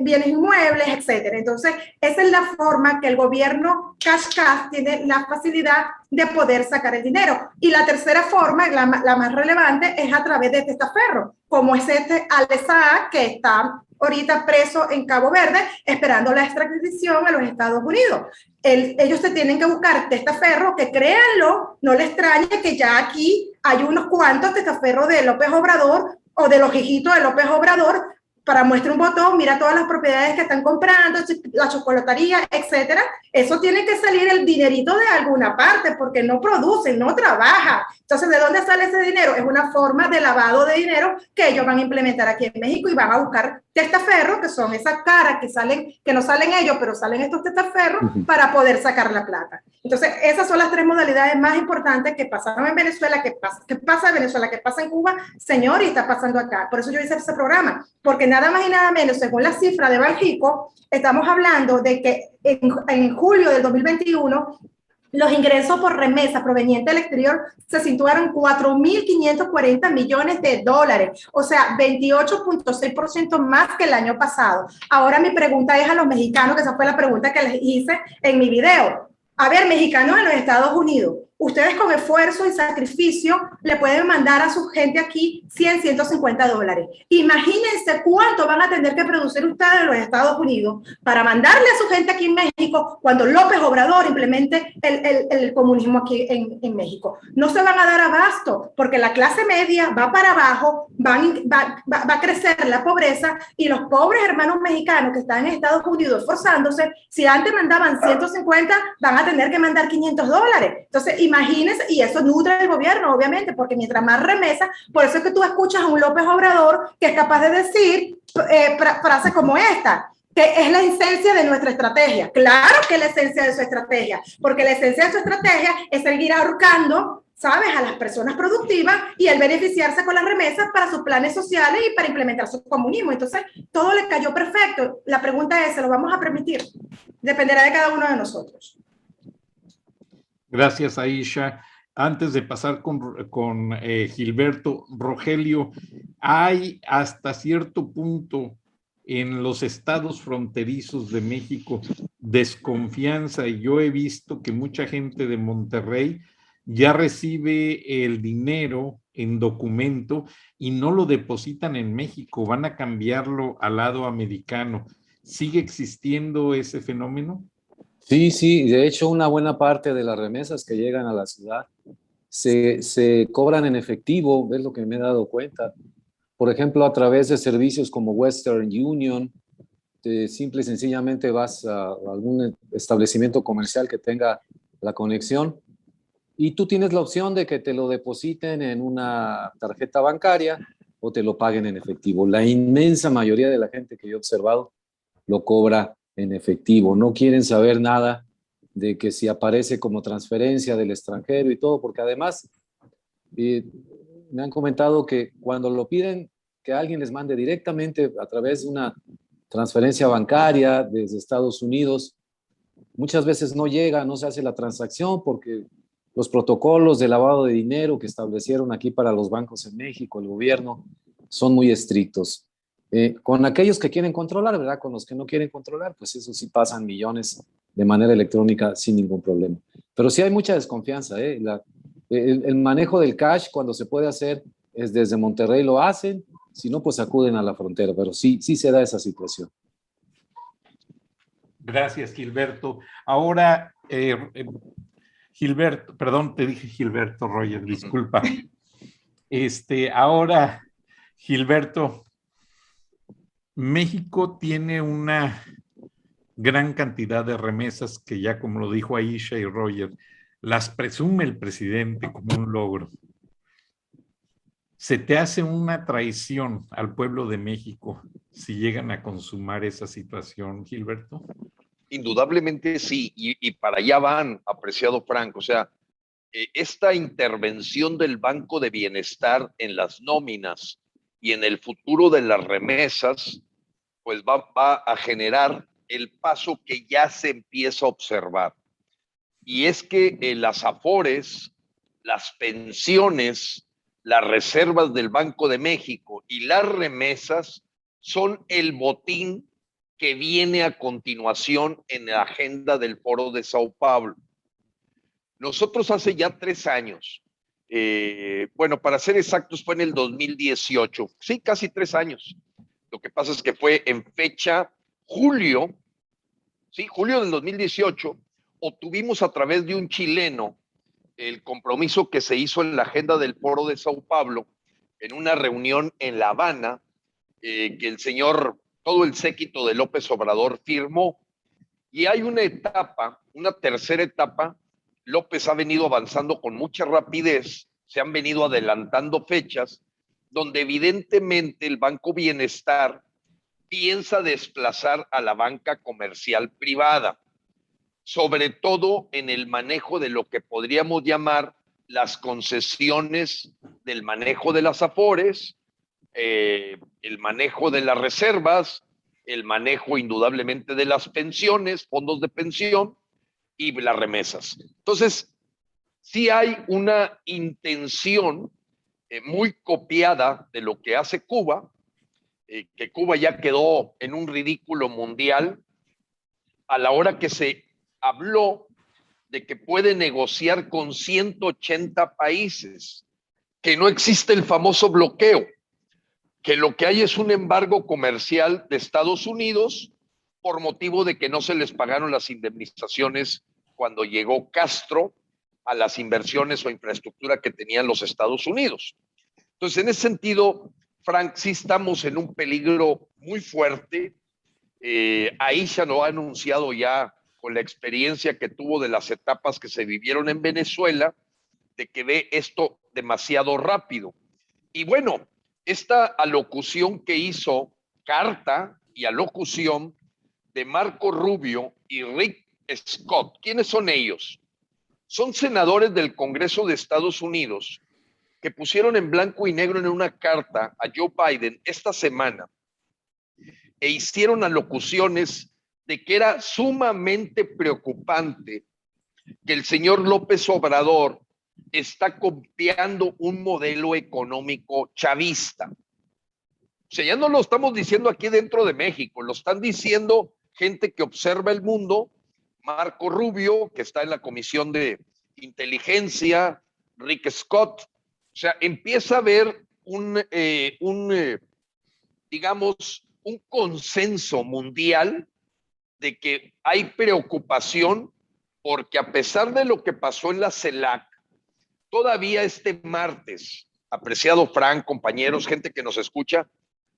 bienes inmuebles, etc. Entonces, esa es la forma que el gobierno cash tiene la facilidad de poder sacar el dinero. Y la tercera forma, la más relevante, es a través de testaferros, como es este Alessandro, que está ahorita preso en Cabo Verde, esperando la extradición a los Estados Unidos. Ellos se tienen que buscar testaferros que, créanlo, no les extrañe que ya aquí hay unos cuantos testaferros de López Obrador o de los hijitos de López Obrador, para muestra un botón, mira todas las propiedades que están comprando, la chocolatería, etcétera. Eso tiene que salir el dinerito de alguna parte, porque no producen, no trabajan. Entonces, ¿de dónde sale ese dinero? Es una forma de lavado de dinero que ellos van a implementar aquí en México y van a buscar testaferros, que son esas caras que no salen ellos, pero salen estos testaferros para poder sacar la plata. Entonces, esas son las tres modalidades más importantes que pasaron en Venezuela, que pasa en Venezuela, que pasa en Cuba, señor, y está pasando acá. Por eso yo hice ese programa, porque nada más y nada menos, según la cifra de Banxico, estamos hablando de que en julio del 2021, los ingresos por remesa provenientes del exterior se situaron 4.540 millones de dólares, o sea, 28.6% más que el año pasado. Ahora mi pregunta es a los mexicanos, que esa fue la pregunta que les hice en mi video. A ver, mexicanos en los Estados Unidos, ustedes con esfuerzo y sacrificio le pueden mandar a su gente aquí 100, 150 dólares. Imagínense cuánto van a tener que producir ustedes en los Estados Unidos para mandarle a su gente aquí en México cuando López Obrador implemente el comunismo aquí en México. No se van a dar abasto porque la clase media va para abajo, va a crecer la pobreza y los pobres hermanos mexicanos que están en Estados Unidos esforzándose, si antes mandaban 150, van a tener que mandar 500 dólares. Entonces, imagínense, y eso nutre el gobierno, obviamente, porque mientras más remesas, por eso es que tú escuchas a un López Obrador que es capaz de decir frases como esta, que es la esencia de nuestra estrategia. Claro que es la esencia de su estrategia, porque la esencia de su estrategia es seguir ahorcando, ¿sabes?, a las personas productivas y el beneficiarse con las remesas para sus planes sociales y para implementar su comunismo. Entonces, todo le cayó perfecto. La pregunta es, ¿se lo vamos a permitir? Dependerá de cada uno de nosotros. Gracias, Aisha. Antes de pasar con Gilberto, Rogelio, hay hasta cierto punto en los estados fronterizos de México desconfianza, y yo he visto que mucha gente de Monterrey ya recibe el dinero en documento y no lo depositan en México, van a cambiarlo al lado americano. ¿Sigue existiendo ese fenómeno? Sí, de hecho una buena parte de las remesas que llegan a la ciudad se cobran en efectivo, es lo que me he dado cuenta. Por ejemplo, a través de servicios como Western Union, simple y sencillamente vas a algún establecimiento comercial que tenga la conexión y tú tienes la opción de que te lo depositen en una tarjeta bancaria o te lo paguen en efectivo. La inmensa mayoría de la gente que yo he observado lo cobra en efectivo. No quieren saber nada de que si aparece como transferencia del extranjero y todo, porque además me han comentado que cuando lo piden que alguien les mande directamente a través de una transferencia bancaria desde Estados Unidos, muchas veces no llega, no se hace la transacción porque los protocolos de lavado de dinero que establecieron aquí para los bancos en México, el gobierno, son muy estrictos. Con aquellos que quieren controlar, ¿verdad? Con los que no quieren controlar, pues eso sí pasan millones de manera electrónica sin ningún problema. Pero sí hay mucha desconfianza, ¿eh? El manejo del cash cuando se puede hacer es desde Monterrey lo hacen, si no pues acuden a la frontera, pero sí se da esa situación. Gracias, Gilberto. Ahora, Gilberto, perdón, te dije Gilberto, Roger, disculpa. Ahora, Gilberto, México tiene una gran cantidad de remesas que ya, como lo dijo Aisha y Roger, las presume el presidente como un logro. ¿Se te hace una traición al pueblo de México si llegan a consumar esa situación, Gilberto? Indudablemente sí, y para allá van, apreciado Frank. O sea, esta intervención del Banco de Bienestar en las nóminas y en el futuro de las remesas, pues va a generar el paso que ya se empieza a observar. Y es que las afores, las pensiones, las reservas del Banco de México y las remesas son el botín que viene a continuación en la agenda del Foro de Sao Paulo. Nosotros hace ya 3 años, bueno, para ser exactos fue en el 2018, sí, casi 3 años. Lo que pasa es que fue en fecha julio, sí, julio del 2018, obtuvimos a través de un chileno el compromiso que se hizo en la agenda del Foro de Sao Paulo, en una reunión en La Habana, que el señor, todo el séquito de López Obrador firmó. Y hay una etapa, una tercera etapa. López ha venido avanzando con mucha rapidez, se han venido adelantando fechas, donde evidentemente el Banco Bienestar piensa desplazar a la banca comercial privada, sobre todo en el manejo de lo que podríamos llamar las concesiones del manejo de las afores, el manejo de las reservas, el manejo indudablemente de las pensiones, fondos de pensión y las remesas. Entonces, sí hay una intención muy copiada de lo que hace Cuba, que Cuba ya quedó en un ridículo mundial a la hora que se habló de que puede negociar con 180 países, que no existe el famoso bloqueo, que lo que hay es un embargo comercial de Estados Unidos por motivo de que no se les pagaron las indemnizaciones cuando llegó Castro a las inversiones o infraestructura que tenían los Estados Unidos. Entonces, en ese sentido, Frank, sí estamos en un peligro muy fuerte. Aisha lo ha anunciado ya con la experiencia que tuvo de las etapas que se vivieron en Venezuela, de que ve esto demasiado rápido. Y bueno, esta alocución que hizo, carta y alocución de Marco Rubio y Rick Scott. ¿Quiénes son ellos? Son senadores del Congreso de Estados Unidos que pusieron en blanco y negro en una carta a Joe Biden esta semana e hicieron alocuciones de que era sumamente preocupante que el señor López Obrador está copiando un modelo económico chavista. O sea, ya no lo estamos diciendo aquí dentro de México, lo están diciendo gente que observa el mundo, Marco Rubio, que está en la Comisión de Inteligencia, Rick Scott. O sea, empieza a haber digamos, un consenso mundial de que hay preocupación porque a pesar de lo que pasó en la CELAC, todavía este martes, apreciado Frank, compañeros, gente que nos escucha,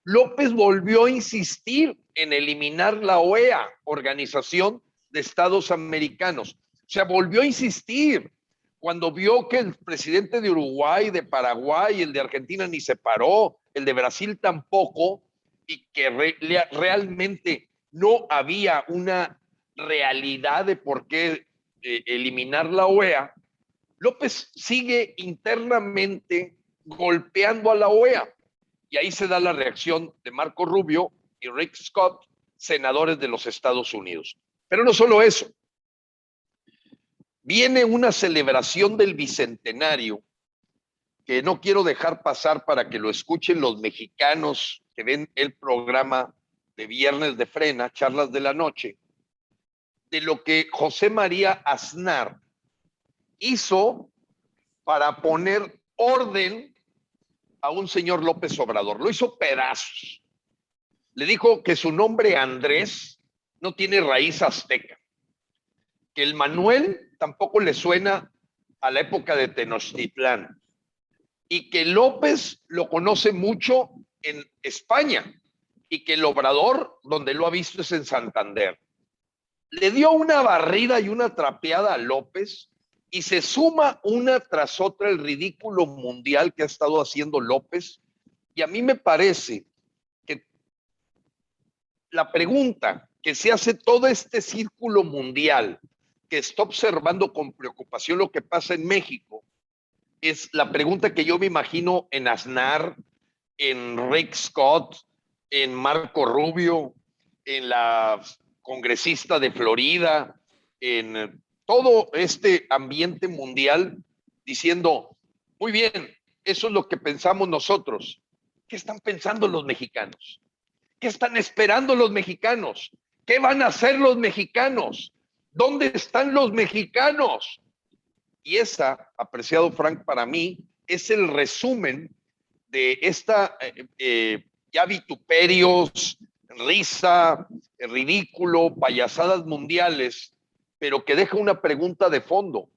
López volvió a insistir en eliminar la OEA, Organización de Estados Americanos. O sea, volvió a insistir cuando vio que el presidente de Uruguay, de Paraguay, el de Argentina ni se paró, el de Brasil tampoco, y que realmente no había una realidad de por qué eliminar la OEA. López sigue internamente golpeando a la OEA. Y ahí se da la reacción de Marco Rubio y Rick Scott, senadores de los Estados Unidos. Pero no solo eso. Viene una celebración del Bicentenario que no quiero dejar pasar para que lo escuchen los mexicanos que ven el programa de Viernes de Frena, Charlas de la Noche, de lo que José María Aznar hizo para poner orden a un señor López Obrador. Lo hizo pedazos. Le dijo que su nombre Andrés no tiene raíz azteca, que el Manuel tampoco le suena a la época de Tenochtitlán y que López lo conoce mucho en España y que el Obrador, donde lo ha visto, es en Santander. Le dio una barrida y una trapeada a López Y se suma una tras otra el ridículo mundial que ha estado haciendo López. Y a mí me parece que la pregunta que se hace todo este círculo mundial que está observando con preocupación lo que pasa en México es la pregunta que yo me imagino en Aznar, en Rick Scott, en Marco Rubio, en la congresista de Florida, en todo este ambiente mundial, diciendo, muy bien, eso es lo que pensamos nosotros. ¿Qué están pensando los mexicanos? ¿Qué están esperando los mexicanos? ¿Qué van a hacer los mexicanos? ¿Dónde están los mexicanos? Y esa, apreciado Frank, para mí, es el resumen de esta ya vituperios, risa, ridículo, payasadas mundiales, pero que deja una pregunta de fondo.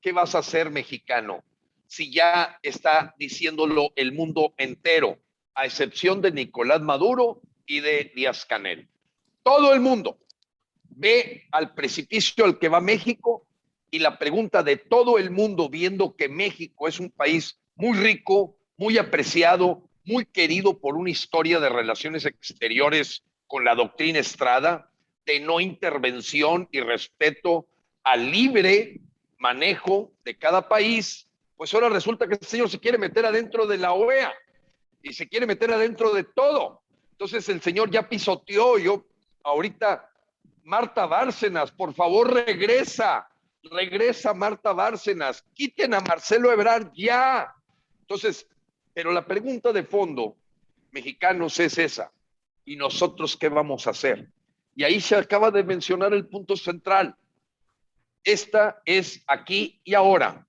¿Qué vas a hacer, mexicano? Si ya está diciéndolo el mundo entero, a excepción de Nicolás Maduro y de Díaz-Canel. Todo el mundo ve al precipicio al que va México, y la pregunta de todo el mundo, viendo que México es un país muy rico, muy apreciado, muy querido por una historia de relaciones exteriores con la doctrina Estrada, de no intervención y respeto al libre manejo de cada país, pues ahora resulta que este señor se quiere meter adentro de la OEA y se quiere meter adentro de todo. Entonces el señor ya pisoteó. Yo ahorita, Marta Bárcenas, por favor regresa Marta Bárcenas, quiten a Marcelo Ebrard ya. Entonces, pero la pregunta de fondo, mexicanos, es esa. ¿Y nosotros qué vamos a hacer? Y ahí se acaba de mencionar el punto central. Esta es aquí y ahora.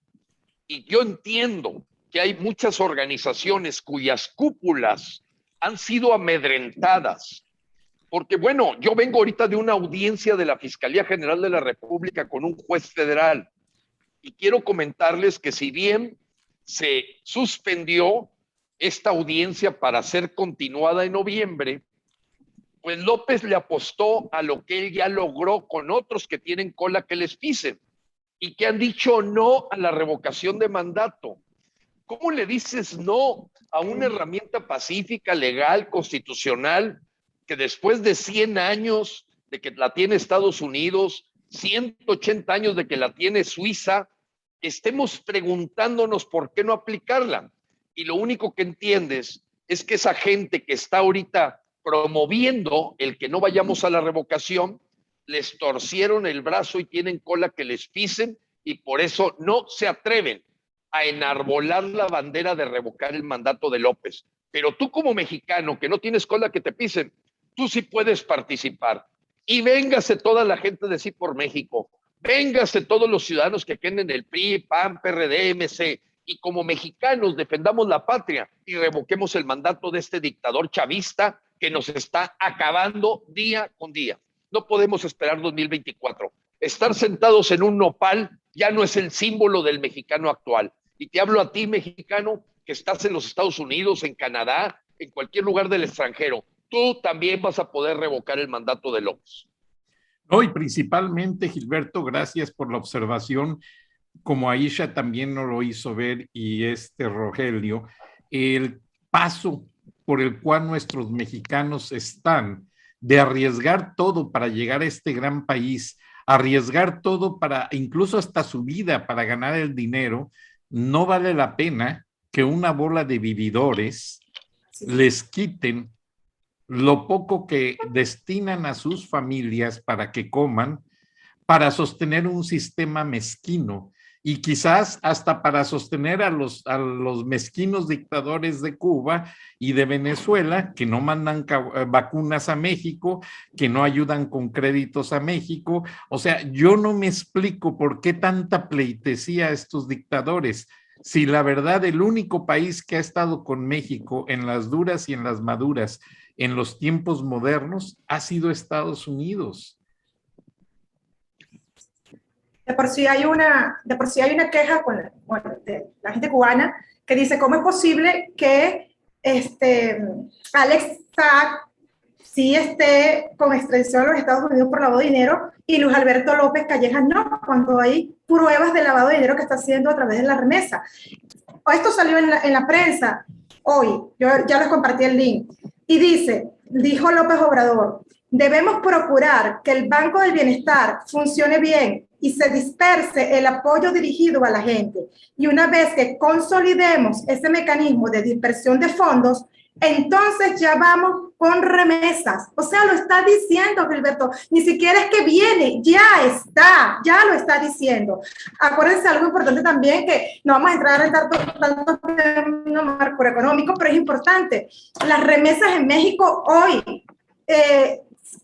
Y yo entiendo que hay muchas organizaciones cuyas cúpulas han sido amedrentadas. Porque, bueno, yo vengo ahorita de una audiencia de la Fiscalía General de la República con un juez federal. Y quiero comentarles que si bien se suspendió esta audiencia para ser continuada en noviembre, pues López le apostó a lo que él ya logró con otros que tienen cola que les pisen y que han dicho no a la revocación de mandato. ¿Cómo le dices no a una herramienta pacífica, legal, constitucional, que después de 100 años de que la tiene Estados Unidos, 180 años de que la tiene Suiza, estemos preguntándonos por qué no aplicarla? Y lo único que entiendes es que esa gente que está ahorita promoviendo el que no vayamos a la revocación, les torcieron el brazo y tienen cola que les pisen, y por eso no se atreven a enarbolar la bandera de revocar el mandato de López. Pero tú como mexicano que no tienes cola que te pisen, tú sí puedes participar. Y véngase toda la gente de Sí por México, véngase todos los ciudadanos que queden en el PRI, PAN, PRD, MC, y como mexicanos defendamos la patria y revoquemos el mandato de este dictador chavista que nos está acabando día con día. No podemos esperar 2024. Estar sentados en un nopal ya no es el símbolo del mexicano actual. Y te hablo a ti, mexicano, que estás en los Estados Unidos, en Canadá, en cualquier lugar del extranjero. Tú también vas a poder revocar el mandato de López. No, y principalmente, Gilberto, gracias por la observación, como Aisha también nos lo hizo ver y Rogelio, el paso por el cual nuestros mexicanos están de arriesgar todo para llegar a este gran país, arriesgar todo para incluso hasta su vida para ganar el dinero, no vale la pena que una bola de vividores les quiten lo poco que destinan a sus familias para que coman, para sostener un sistema mezquino y quizás hasta para sostener a los mezquinos dictadores de Cuba y de Venezuela, que no mandan vacunas a México, que no ayudan con créditos a México. O sea, yo no me explico por qué tanta pleitesía a estos dictadores, si la verdad el único país que ha estado con México en las duras y en las maduras en los tiempos modernos ha sido Estados Unidos. De por sí hay una queja de la gente cubana que dice, ¿cómo es posible que Alex Saab sí esté con extradición a los Estados Unidos por lavado de dinero y Luis Alberto López Callejas no, cuando hay pruebas de lavado de dinero que está haciendo a través de la remesa. Esto salió en la prensa hoy, yo ya les compartí el link, y dijo López Obrador, debemos procurar que el Banco del Bienestar funcione bien y se disperse el apoyo dirigido a la gente. Y una vez que consolidemos ese mecanismo de dispersión de fondos, entonces ya vamos con remesas. O sea, lo está diciendo Gilberto, ni siquiera es que viene, ya lo está diciendo. Acuérdense algo importante también, que no vamos a entrar en tanto macroeconómico, pero es importante. Las remesas en México hoy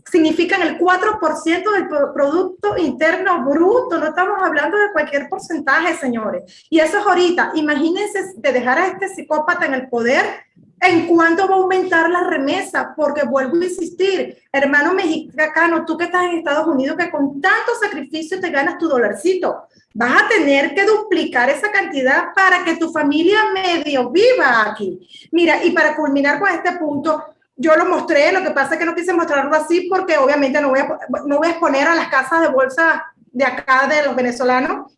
significan el 4% del Producto Interno Bruto. No estamos hablando de cualquier porcentaje, señores. Y eso es ahorita. Imagínense de dejar a este psicópata en el poder, ¿en cuánto va a aumentar la remesa? Porque vuelvo a insistir, hermano mexicano, tú que estás en Estados Unidos, que con tanto sacrificio te ganas tu dolarcito, vas a tener que duplicar esa cantidad para que tu familia medio viva aquí. Mira, y para culminar con este punto, yo lo mostré, lo que pasa es que no quise mostrarlo así porque obviamente no voy a exponer a las casas de bolsa de acá de los venezolanos,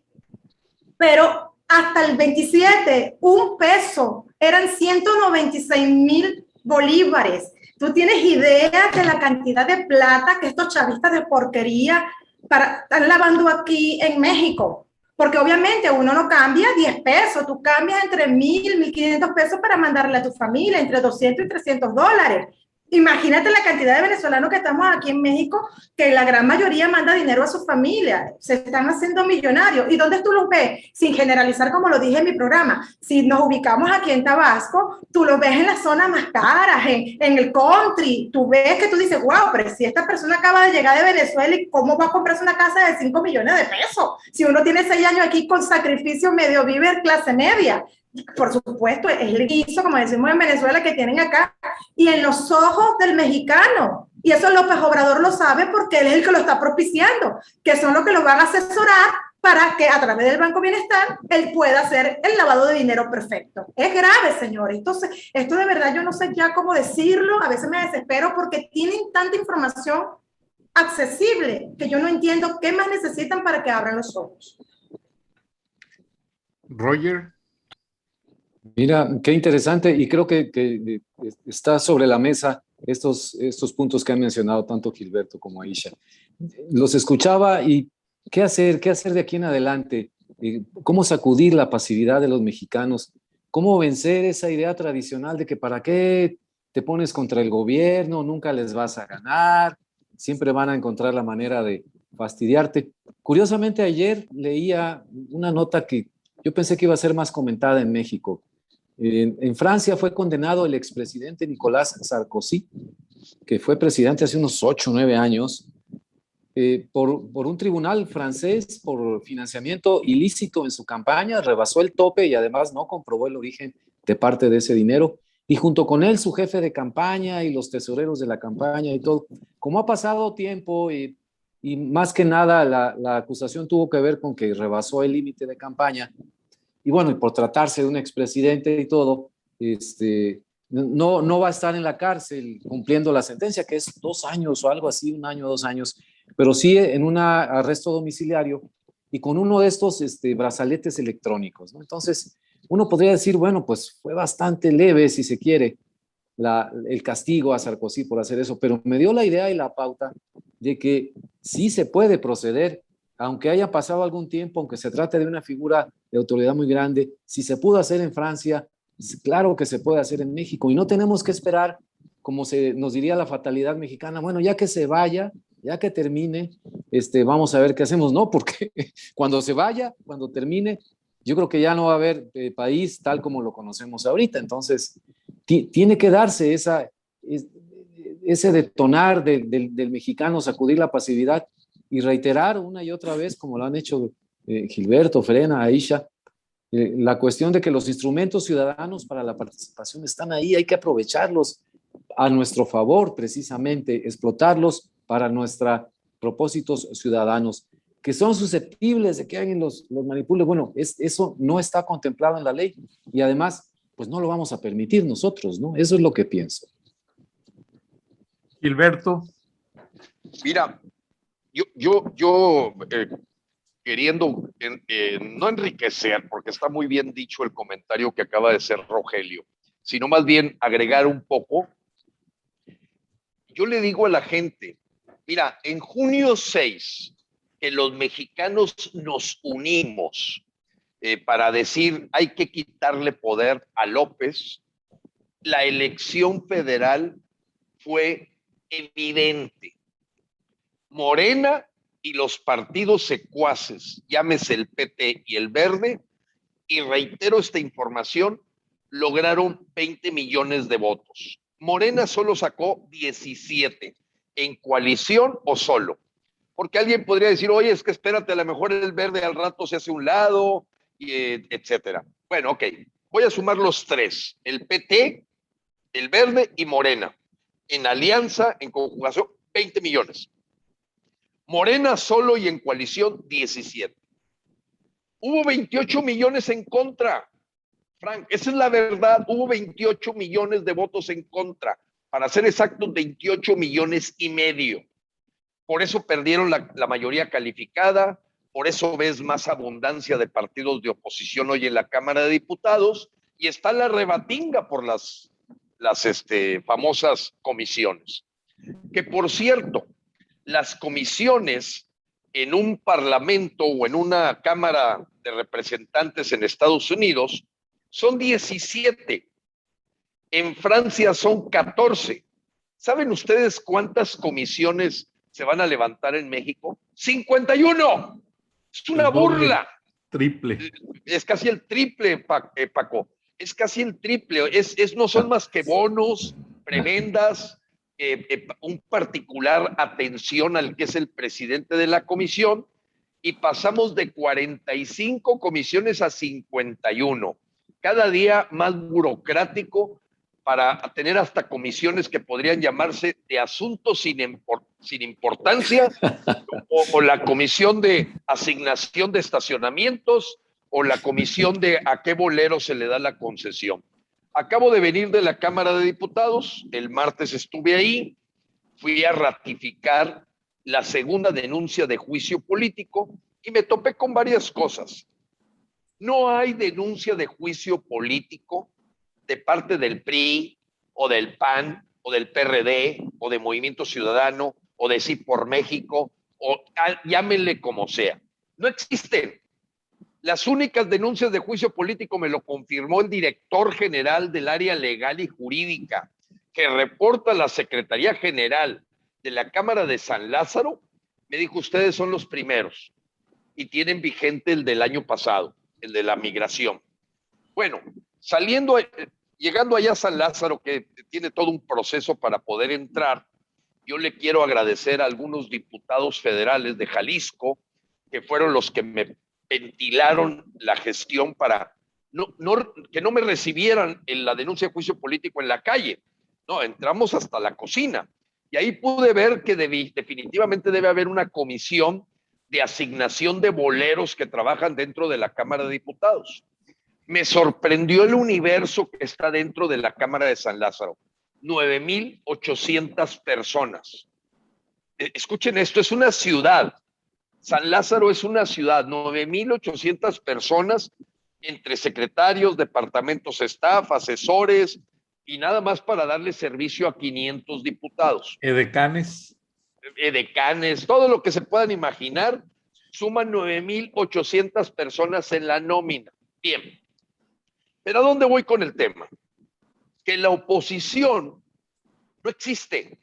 pero hasta el 27, un peso, eran 196,000 bolívares. ¿Tú tienes idea de la cantidad de plata que estos chavistas de porquería están lavando aquí en México? Porque obviamente uno no cambia 10 pesos, tú cambias entre 1,000, 1,500 pesos para mandarle a tu familia, entre 200 y 300 dólares. Imagínate la cantidad de venezolanos que estamos aquí en México, que la gran mayoría manda dinero a su familia, se están haciendo millonarios. ¿Y dónde tú los ves? Sin generalizar, como lo dije en mi programa, si nos ubicamos aquí en Tabasco, tú los ves en las zonas más caras, en el country, tú ves que tú dices, wow, pero si esta persona acaba de llegar de Venezuela, ¿y cómo va a comprarse una casa de 5 millones de pesos? Si uno tiene 6 años aquí con sacrificio, medio vive clase media. Por supuesto, es el guiso, como decimos en Venezuela, que tienen acá, y en los ojos del mexicano. Y eso López Obrador lo sabe porque él es el que lo está propiciando, que son los que lo van a asesorar para que a través del Banco Bienestar él pueda hacer el lavado de dinero perfecto. Es grave, señores. Entonces, esto de verdad yo no sé ya cómo decirlo, a veces me desespero porque tienen tanta información accesible que yo no entiendo qué más necesitan para que abran los ojos. Roger. Mira, qué interesante, y creo que está sobre la mesa estos puntos que han mencionado tanto Gilberto como Aisha. Los escuchaba y ¿qué hacer de aquí en adelante? ¿Cómo sacudir la pasividad de los mexicanos? ¿Cómo vencer esa idea tradicional de que para qué te pones contra el gobierno, nunca les vas a ganar, siempre van a encontrar la manera de fastidiarte? Curiosamente, ayer leía una nota que yo pensé que iba a ser más comentada en México. En Francia fue condenado el expresidente Nicolas Sarkozy, que fue presidente hace unos 8 o 9 años, por un tribunal francés por financiamiento ilícito en su campaña, rebasó el tope y además no comprobó el origen de parte de ese dinero. Y junto con él, su jefe de campaña y los tesoreros de la campaña y todo. Como ha pasado tiempo y más que nada la acusación tuvo que ver con que rebasó el límite de campaña, y bueno, y por tratarse de un expresidente y todo, no va a estar en la cárcel cumpliendo la sentencia, que es 2 años o algo así, 1 año, 2 años, pero sí en un arresto domiciliario y con uno de estos brazaletes electrónicos, ¿no? Entonces, uno podría decir, bueno, pues fue bastante leve, si se quiere, el castigo a Sarkozy por hacer eso, pero me dio la idea y la pauta de que sí se puede proceder, aunque haya pasado algún tiempo, aunque se trate de una figura de autoridad muy grande. Si se pudo hacer en Francia, claro que se puede hacer en México, y no tenemos que esperar, como nos diría la fatalidad mexicana, bueno, ya que se vaya, ya que termine, vamos a ver qué hacemos, ¿no? Porque cuando se vaya, cuando termine, yo creo que ya no va a haber país tal como lo conocemos ahorita. Entonces, tiene que darse ese detonar del mexicano, sacudir la pasividad y reiterar una y otra vez, como lo han hecho Gilberto, Frena, Aisha, la cuestión de que los instrumentos ciudadanos para la participación están ahí, hay que aprovecharlos a nuestro favor, precisamente, explotarlos para nuestros propósitos ciudadanos, que son susceptibles de que alguien los manipule. Bueno, eso no está contemplado en la ley y además, pues no lo vamos a permitir nosotros, ¿no? Eso es lo que pienso. Gilberto. Mira, yo queriendo no enriquecer, porque está muy bien dicho el comentario que acaba de hacer Rogelio, sino más bien agregar un poco. Yo le digo a la gente, mira, en junio 6, que los mexicanos nos unimos para decir hay que quitarle poder a López, la elección federal fue evidente. Morena y los partidos secuaces, llámese el PT y el Verde, y reitero esta información, lograron 20 millones de votos. Morena solo sacó 17, en coalición o solo. Porque alguien podría decir, oye, es que espérate, a lo mejor el Verde al rato se hace un lado, etcétera. Bueno, ok, voy a sumar los tres, el PT, el Verde y Morena. En alianza, en conjugación, 20 millones. Morena solo y en coalición, 17. Hubo 28 millones en contra. Frank, esa es la verdad. Hubo 28 millones de votos en contra. Para ser exactos, 28 millones y medio. Por eso perdieron la mayoría calificada. Por eso ves más abundancia de partidos de oposición hoy en la Cámara de Diputados. Y está la rebatinga por las famosas comisiones. Que por cierto, las comisiones en un parlamento o en una Cámara de Representantes en Estados Unidos son 17. En Francia son 14. ¿Saben ustedes cuántas comisiones se van a levantar en México? 51. Es una burla. Triple. Es casi el triple, Paco. Es casi el triple. No son más que bonos, prebendas, un particular atención al que es el presidente de la comisión, y pasamos de 45 comisiones a 51. Cada día más burocrático para tener hasta comisiones que podrían llamarse de asuntos sin importancia o la comisión de asignación de estacionamientos o la comisión de a qué bolero se le da la concesión. Acabo de venir de la Cámara de Diputados, el martes estuve ahí, fui a ratificar la segunda denuncia de juicio político y me topé con varias cosas. No hay denuncia de juicio político de parte del PRI o del PAN o del PRD o de Movimiento Ciudadano o de Sí por México o llámenle como sea. No existen. Las únicas denuncias de juicio político me lo confirmó el director general del área legal y jurídica, que reporta a la Secretaría General de la Cámara de San Lázaro. Me dijo, ustedes son los primeros y tienen vigente el del año pasado, el de la migración. Bueno, llegando allá a San Lázaro, que tiene todo un proceso para poder entrar, yo le quiero agradecer a algunos diputados federales de Jalisco, que fueron los que me ventilaron la gestión para que no me recibieran en la denuncia de juicio político en la calle. No, entramos hasta la cocina. Y ahí pude ver que definitivamente debe haber una comisión de asignación de boleros que trabajan dentro de la Cámara de Diputados. Me sorprendió el universo que está dentro de la Cámara de San Lázaro. 9,800 personas. Escuchen esto, es una ciudad. San Lázaro es una ciudad, 9,800 personas entre secretarios, departamentos staff, asesores y nada más para darle servicio a 500 diputados. Edecanes, todo lo que se puedan imaginar, suman 9,800 personas en la nómina. Bien, pero ¿a dónde voy con el tema? Que la oposición no existe,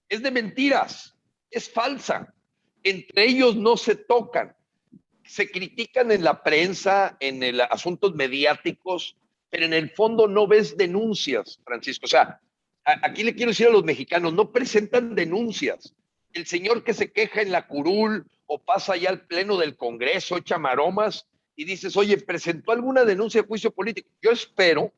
es de mentiras, es falsa. Entre ellos no se tocan, se critican en la prensa, en asuntos mediáticos, pero en el fondo no ves denuncias, Francisco. O sea, aquí le quiero decir a los mexicanos, no presentan denuncias. El señor que se queja en la curul o pasa ya al pleno del Congreso, echa maromas y dices, oye, ¿presentó alguna denuncia de juicio político? Yo espero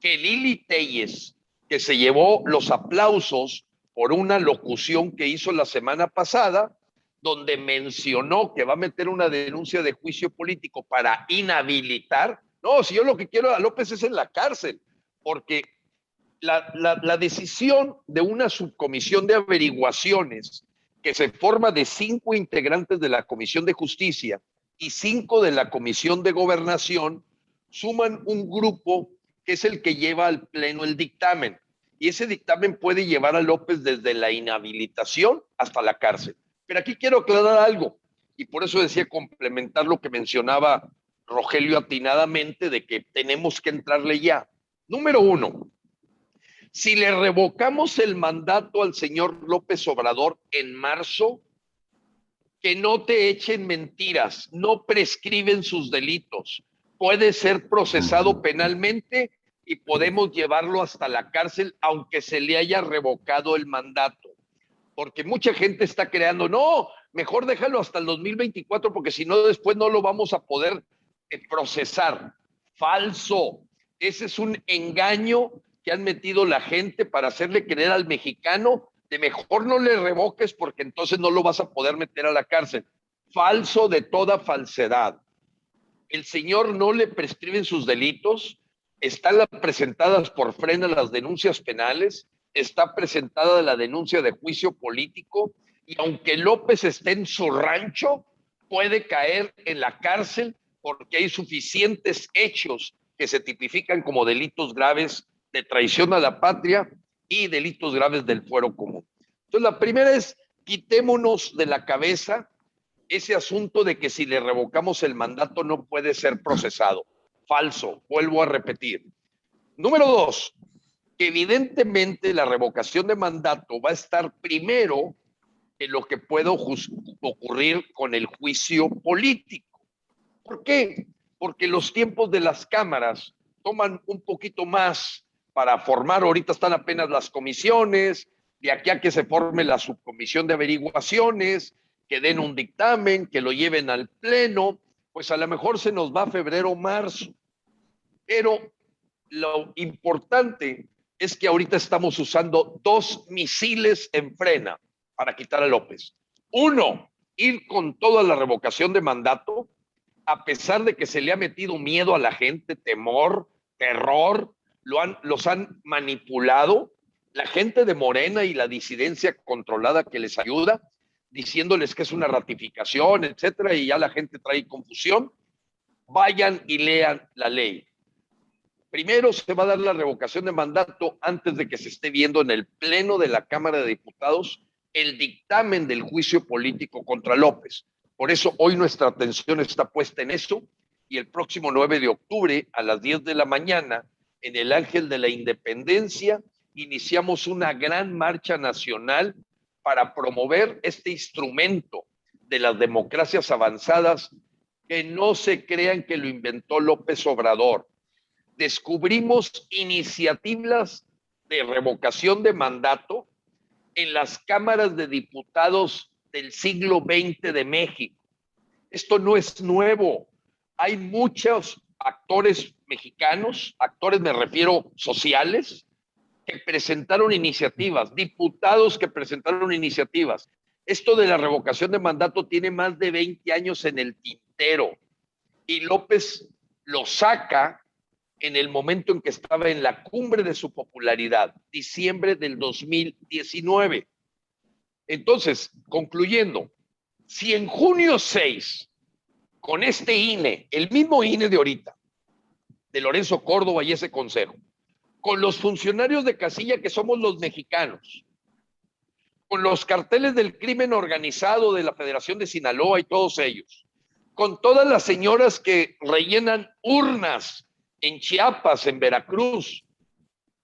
que Lili Telles, que se llevó los aplausos por una locución que hizo la semana pasada, donde mencionó que va a meter una denuncia de juicio político para inhabilitar. No, si yo lo que quiero a López es en la cárcel, porque la decisión de una subcomisión de averiguaciones que se forma de 5 integrantes de la Comisión de Justicia y 5 de la Comisión de Gobernación, suman un grupo que es el que lleva al Pleno el dictamen. Y ese dictamen puede llevar a López desde la inhabilitación hasta la cárcel. Pero aquí quiero aclarar algo, y por eso decía complementar lo que mencionaba Rogelio atinadamente, de que tenemos que entrarle ya. Número 1, si le revocamos el mandato al señor López Obrador en marzo, que no te echen mentiras, no prescriben sus delitos, puede ser procesado penalmente y podemos llevarlo hasta la cárcel aunque se le haya revocado el mandato. Porque mucha gente está creando, no, mejor déjalo hasta el 2024 porque si no después no lo vamos a poder procesar. Falso. Ese es un engaño que han metido la gente para hacerle creer al mexicano de mejor no le revoques porque entonces no lo vas a poder meter a la cárcel. Falso de toda falsedad. El señor no le prescriben sus delitos, están presentadas por Frena las denuncias penales, está presentada la denuncia de juicio político y aunque López esté en su rancho, puede caer en la cárcel porque hay suficientes hechos que se tipifican como delitos graves de traición a la patria y delitos graves del fuero común. Entonces, la primera es, quitémonos de la cabeza ese asunto de que si le revocamos el mandato no puede ser procesado. Falso, vuelvo a repetir. Número 2, que evidentemente la revocación de mandato va a estar primero en lo que pueda ocurrir con el juicio político. ¿Por qué? Porque los tiempos de las cámaras toman un poquito más para formar, ahorita están apenas las comisiones, de aquí a que se forme la subcomisión de averiguaciones, que den un dictamen, que lo lleven al pleno, pues a lo mejor se nos va a febrero o marzo. Pero lo importante es que ahorita estamos usando 2 misiles en Frena para quitar a López. 1, ir con toda la revocación de mandato, a pesar de que se le ha metido miedo a la gente, temor, terror, los han manipulado, la gente de Morena y la disidencia controlada que les ayuda, diciéndoles que es una ratificación, etcétera, y ya la gente trae confusión. Vayan y lean la ley. Primero se va a dar la revocación de mandato antes de que se esté viendo en el Pleno de la Cámara de Diputados el dictamen del juicio político contra López. Por eso hoy nuestra atención está puesta en eso y el próximo 9 de octubre a las 10 de la mañana en el Ángel de la Independencia iniciamos una gran marcha nacional para promover este instrumento de las democracias avanzadas que no se crean que lo inventó López Obrador. Descubrimos iniciativas de revocación de mandato en las cámaras de diputados del siglo XX de México. Esto no es nuevo. Hay muchos actores mexicanos, actores me refiero sociales, que presentaron iniciativas, diputados que presentaron iniciativas. Esto de la revocación de mandato tiene más de 20 años en el tintero y López lo saca en el momento en que estaba en la cumbre de su popularidad, diciembre del 2019. Entonces, concluyendo, si en junio 6, con este INE, el mismo INE de ahorita, de Lorenzo Córdoba y ese consejo, con los funcionarios de casilla que somos los mexicanos, con los carteles del crimen organizado de la Federación de Sinaloa y todos ellos, con todas las señoras que rellenan urnas en Chiapas, en Veracruz,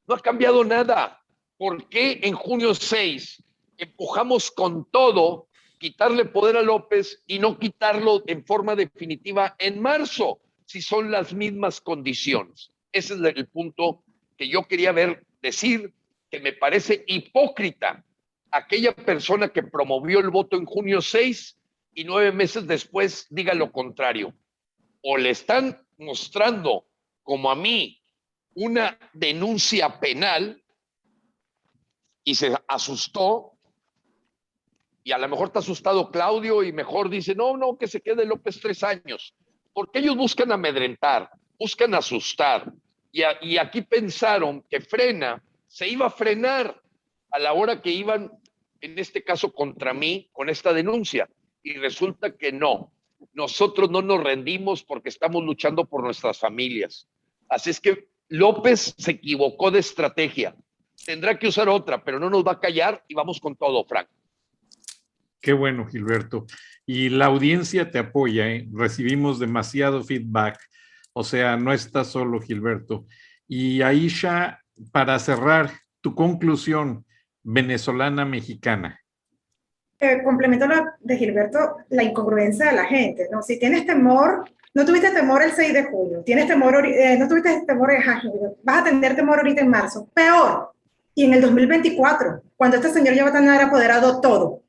no ha cambiado nada. ¿Por qué en junio 6 empujamos con todo quitarle poder a López y no quitarlo en forma definitiva en marzo, si son las mismas condiciones? Ese es el punto que yo quería decir, que me parece hipócrita aquella persona que promovió el voto en junio 6 y 9 meses después diga lo contrario. O le están mostrando, como a mí, una denuncia penal y se asustó, y a lo mejor está asustado Claudio y mejor dice, no, que se quede López 3 años, porque ellos buscan amedrentar, buscan asustar, y aquí pensaron que Frena se iba a frenar a la hora que iban, en este caso contra mí, con esta denuncia. Y resulta que no. Nosotros no nos rendimos porque estamos luchando por nuestras familias. Así es que López se equivocó de estrategia. Tendrá que usar otra, pero no nos va a callar y vamos con todo, Frank. Qué bueno, Gilberto. Y la audiencia te apoya, ¿eh? Recibimos demasiado feedback. O sea, no estás solo, Gilberto. Y Aisha, para cerrar, tu conclusión venezolana-mexicana. Complemento lo de Gilberto, la incongruencia de la gente, ¿no? Si tienes temor, no tuviste temor el 6 de julio, tienes temor, no tuviste temor en julio, vas a tener temor ahorita en marzo, peor, y en el 2024, cuando este señor ya va a tener apoderado todo.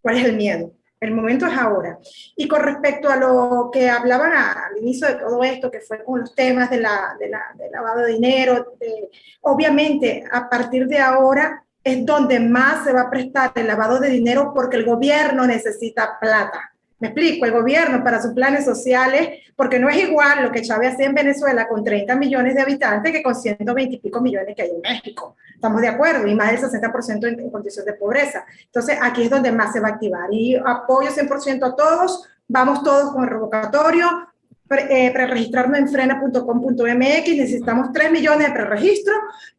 ¿Cuál es el miedo? El momento es ahora. Y con respecto a lo que hablaban al inicio de todo esto, que fue con los temas del lavado de dinero, obviamente a partir de ahora es donde más se va a prestar el lavado de dinero porque el gobierno necesita plata. Me explico, el gobierno para sus planes sociales, porque no es igual lo que Chávez hacía en Venezuela con 30 millones de habitantes que con 120 y pico millones que hay en México. Estamos de acuerdo, y más del 60% en condición de pobreza. Entonces, aquí es donde más se va a activar. Y apoyo 100% a todos, vamos todos con el revocatorio, preregistrarnos en frena.com.mx, necesitamos 3 millones de preregistro,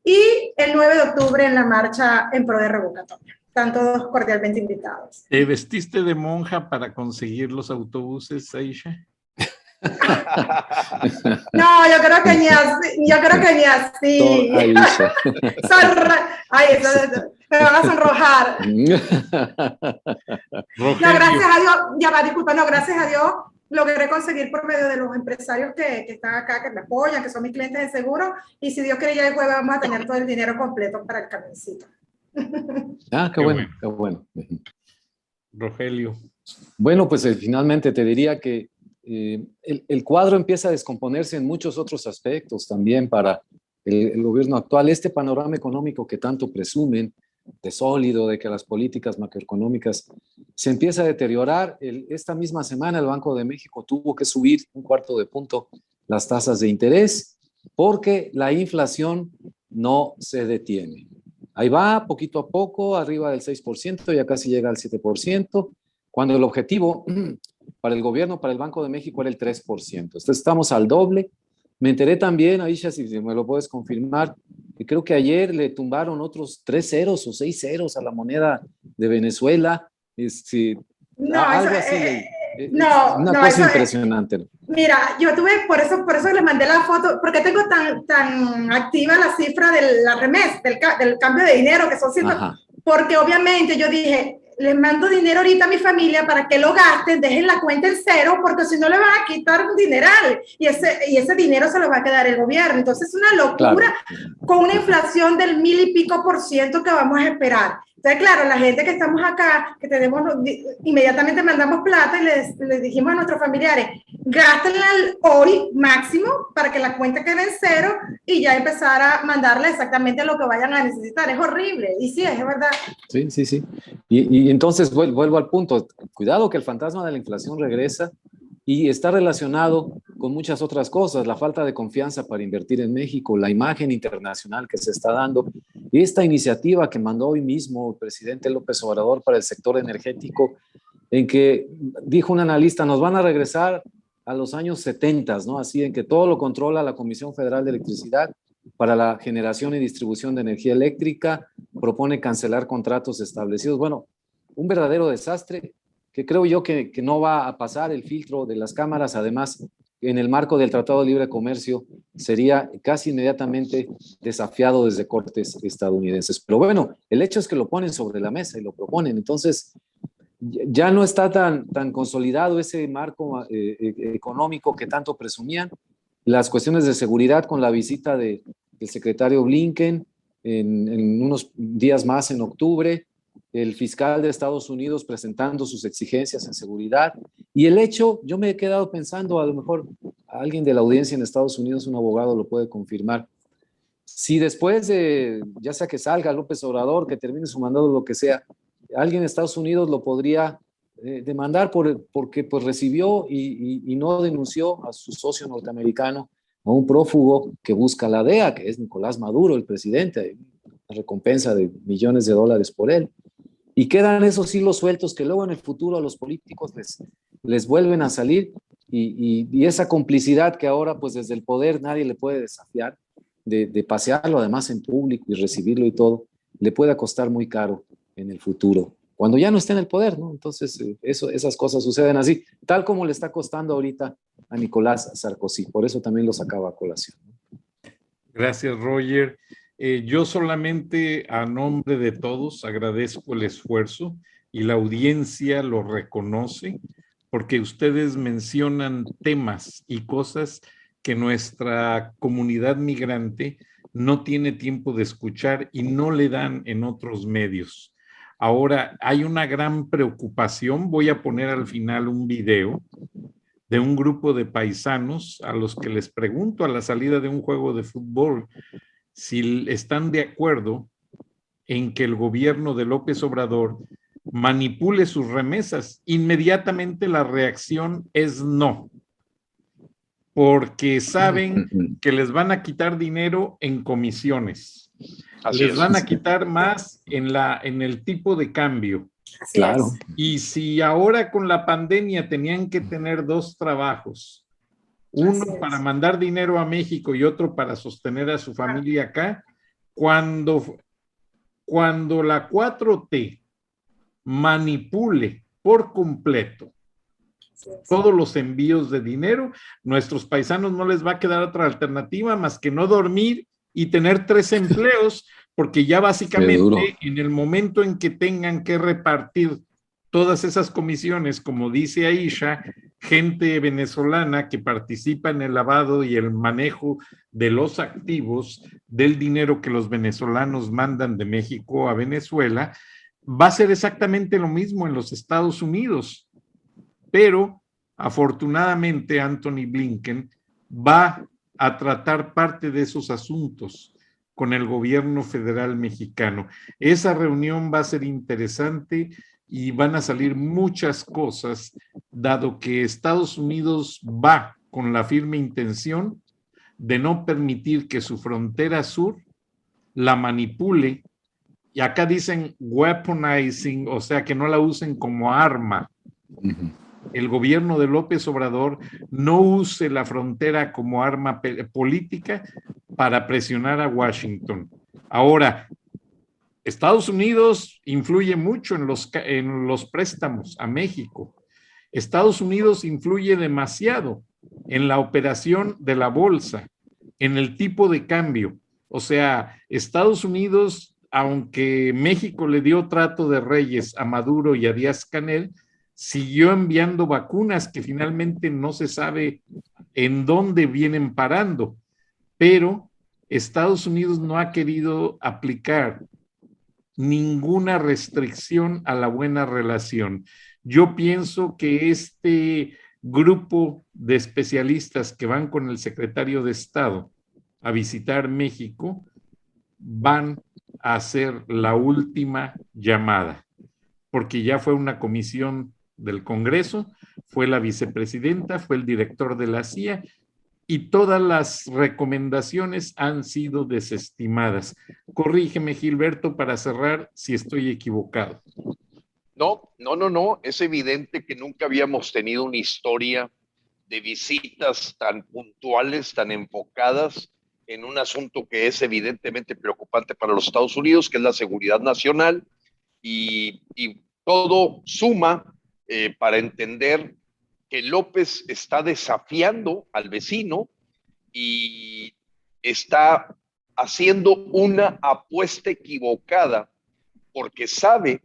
y el 9 de octubre en la marcha en pro de revocatorio. Están todos cordialmente invitados. ¿Te vestiste de monja para conseguir los autobuses, Aisha? No, yo creo que ni así. Aisha. Ay, me van a sonrojar. No, gracias a Dios, ya va, disculpa, no, gracias a Dios logré conseguir por medio de los empresarios que están acá, que me apoyan, que son mis clientes de seguro, y si Dios quiere ya el jueves vamos a tener todo el dinero completo para el camioncito. Ah, qué bueno, qué bueno. Rogelio. Bueno, pues finalmente te diría que el cuadro empieza a descomponerse en muchos otros aspectos también para el gobierno actual. Este panorama económico que tanto presumen, de sólido, de que las políticas macroeconómicas se empieza a deteriorar. Esta misma semana el Banco de México tuvo que subir 1/4 punto las tasas de interés porque la inflación no se detiene. Ahí va, poquito a poco, arriba del 6%, ya casi llega al 7%, cuando el objetivo para el gobierno, para el Banco de México, era el 3%. Entonces estamos al doble. Me enteré también, Aisha, si me lo puedes confirmar, que creo que ayer le tumbaron otros 3 ceros o 6 ceros a la moneda de Venezuela. No, algo eso, así. una cosa impresionante. Mira, yo tuve, por eso les mandé la foto, porque tengo tan activa la cifra de la remesa, del cambio de dinero, que son 100, porque obviamente yo dije, les mando dinero ahorita a mi familia para que lo gasten, dejen la cuenta en cero, porque si no le van a quitar un dineral, y ese dinero se lo va a quedar el gobierno. Entonces es una locura, claro, con una inflación del 1000 y pico % que vamos a esperar. Entonces, claro, la gente que estamos acá, que tenemos, inmediatamente mandamos plata y les dijimos a nuestros familiares, gástenla hoy máximo para que la cuenta quede en cero y ya empezar a mandarle exactamente lo que vayan a necesitar. Es horrible, y sí, es verdad. Sí. Y entonces vuelvo al punto. Cuidado que el fantasma de la inflación regresa y está relacionado con muchas otras cosas, la falta de confianza para invertir en México, la imagen internacional que se está dando, y esta iniciativa que mandó hoy mismo el presidente López Obrador para el sector energético, en que dijo un analista, nos van a regresar a los años 70, ¿no? Así en que todo lo controla la Comisión Federal de Electricidad para la generación y distribución de energía eléctrica, propone cancelar contratos establecidos. Bueno, un verdadero desastre que creo yo que no va a pasar el filtro de las cámaras. Además, en el marco del Tratado de Libre Comercio sería casi inmediatamente desafiado desde cortes estadounidenses. Pero bueno, el hecho es que lo ponen sobre la mesa y lo proponen. Entonces, ya no está tan consolidado ese marco económico que tanto presumían. Las cuestiones de seguridad con la visita del secretario Blinken en unos días más en octubre, el fiscal de Estados Unidos presentando sus exigencias en seguridad, y el hecho, yo me he quedado pensando, a lo mejor alguien de la audiencia en Estados Unidos, un abogado lo puede confirmar, si después de, ya sea que salga López Obrador, que termine su mandato, lo que sea, alguien de Estados Unidos lo podría demandar porque pues recibió y no denunció a su socio norteamericano, a un prófugo que busca la DEA, que es Nicolás Maduro, el presidente. recompensa de millones de dólares por él. Y quedan esos hilos sueltos que luego en el futuro a los políticos les vuelven a salir y esa complicidad que ahora pues desde el poder nadie le puede desafiar, de pasearlo además en público y recibirlo y todo, le puede costar muy caro en el futuro, cuando ya no esté en el poder, ¿no? Entonces esas cosas suceden así, tal como le está costando ahorita a Nicolás Sarkozy, por eso también lo sacaba a colación, ¿no? Gracias, Roger. Yo solamente a nombre de todos agradezco el esfuerzo y la audiencia lo reconoce porque ustedes mencionan temas y cosas que nuestra comunidad migrante no tiene tiempo de escuchar y no le dan en otros medios. Ahora, hay una gran preocupación. Voy a poner al final un video de un grupo de paisanos a los que les pregunto a la salida de un juego de fútbol si están de acuerdo en que el gobierno de López Obrador manipule sus remesas. Inmediatamente la reacción es no, porque saben que les van a quitar dinero en comisiones. Les van a quitar más en el tipo de cambio. Claro. Y si ahora con la pandemia tenían que tener dos trabajos, uno para mandar dinero a México y otro para sostener a su familia acá, cuando la 4T manipule por completo todos los envíos de dinero, nuestros paisanos no les va a quedar otra alternativa más que no dormir y tener 3 empleos, porque ya básicamente en el momento en que tengan que repartir todas esas comisiones, como dice Aisha, gente venezolana que participa en el lavado y el manejo de los activos del dinero que los venezolanos mandan de México a Venezuela, va a ser exactamente lo mismo en los Estados Unidos. Pero afortunadamente Antony Blinken va a tratar parte de esos asuntos con el gobierno federal mexicano. Esa reunión va a ser interesante y van a salir muchas cosas, dado que Estados Unidos va con la firme intención de no permitir que su frontera sur la manipule, y acá dicen weaponizing, o sea, que no la usen como arma. El gobierno de López Obrador no use la frontera como arma política para presionar a Washington. Ahora, Estados Unidos influye mucho en los préstamos a México. Estados Unidos influye demasiado en la operación de la bolsa, en el tipo de cambio. O sea, Estados Unidos, aunque México le dio trato de reyes a Maduro y a Díaz-Canel, siguió enviando vacunas que finalmente no se sabe en dónde vienen parando. Pero Estados Unidos no ha querido aplicar ninguna restricción a la buena relación. Yo pienso que este grupo de especialistas que van con el secretario de Estado a visitar México van a hacer la última llamada, porque ya fue una comisión del Congreso, fue la vicepresidenta, fue el director de la CIA, y todas las recomendaciones han sido desestimadas. Corrígeme, Gilberto, para cerrar si estoy equivocado. No. Es evidente que nunca habíamos tenido una historia de visitas tan puntuales, tan enfocadas en un asunto que es evidentemente preocupante para los Estados Unidos, que es la seguridad nacional, y todo suma para entender que López está desafiando al vecino y está haciendo una apuesta equivocada porque sabe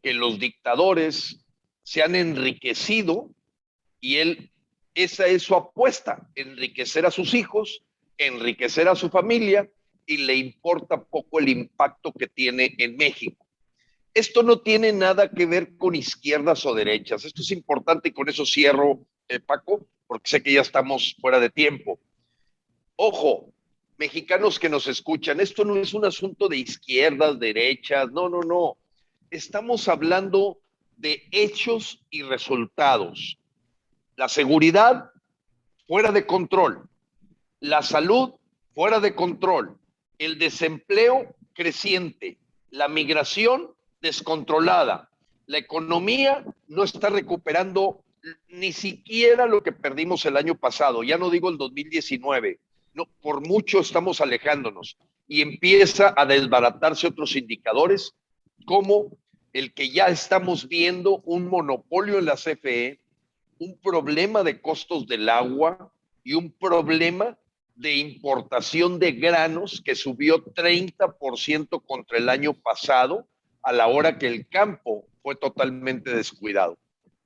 que los dictadores se han enriquecido y esa es su apuesta, enriquecer a sus hijos, enriquecer a su familia, y le importa poco el impacto que tiene en México. Esto no tiene nada que ver con izquierdas o derechas. Esto es importante y con eso cierro, Paco, porque sé que ya estamos fuera de tiempo. Ojo, mexicanos que nos escuchan, esto no es un asunto de izquierdas, derechas, no. Estamos hablando de hechos y resultados. La seguridad fuera de control, la salud fuera de control, el desempleo creciente, la migración descontrolada, la economía no está recuperando ni siquiera lo que perdimos el año pasado, ya no digo el 2019, no, por mucho estamos alejándonos y empieza a desbaratarse otros indicadores como el que ya estamos viendo un monopolio en la CFE, un problema de costos del agua y un problema de importación de granos que subió 30% contra el año pasado, a la hora que el campo fue totalmente descuidado.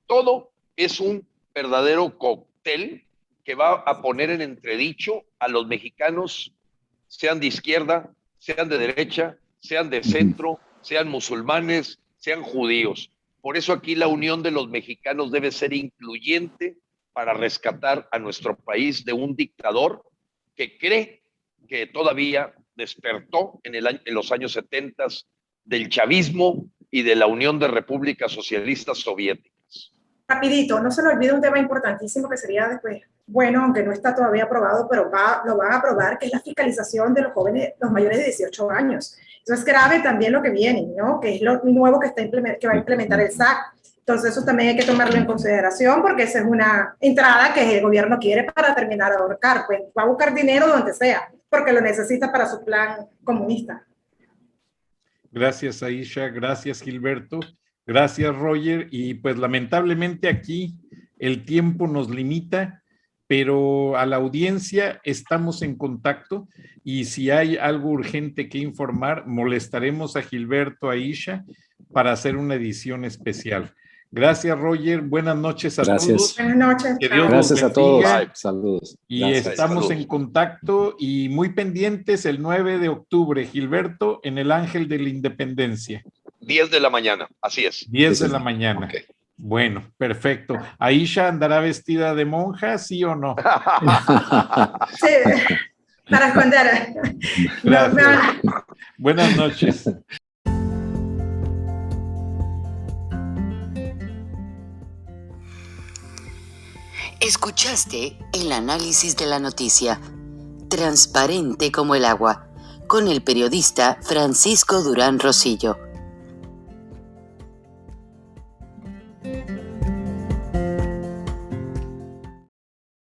Todo es un verdadero cóctel que va a poner en entredicho a los mexicanos, sean de izquierda, sean de derecha, sean de centro, sean musulmanes, sean judíos. Por eso aquí la unión de los mexicanos debe ser incluyente para rescatar a nuestro país de un dictador que cree que todavía despertó en los años 70 del chavismo y de la Unión de Repúblicas Socialistas Soviéticas. Rapidito, no se le olvide un tema importantísimo que sería después, bueno, aunque no está todavía aprobado, pero lo van a aprobar, que es la fiscalización de los jóvenes, los mayores de 18 años. Eso es grave también lo que viene, ¿no? Que es lo nuevo que va a implementar el SAC. Entonces eso también hay que tomarlo en consideración porque esa es una entrada que el gobierno quiere para terminar de ahorcar. Pues va a buscar dinero donde sea, porque lo necesita para su plan comunista. Gracias, Aisha. Gracias, Gilberto. Gracias, Roger. Y pues lamentablemente aquí el tiempo nos limita, pero a la audiencia estamos en contacto y si hay algo urgente que informar, molestaremos a Gilberto, Aisha, para hacer una edición especial. Gracias, Roger. Buenas noches a todos. Buenas noches. Gracias a todos. Saludos. Y gracias. Estamos en contacto y muy pendientes el 9 de octubre, Gilberto, en el Ángel de la Independencia. 10 de la mañana, así es. 10 de la mañana. Okay. Bueno, perfecto. ¿Aisha andará vestida de monja, sí o no? Sí, para esconder. Gracias. Buenas noches. Escuchaste el análisis de la noticia, transparente como el agua, con el periodista Francisco Durán Rosillo.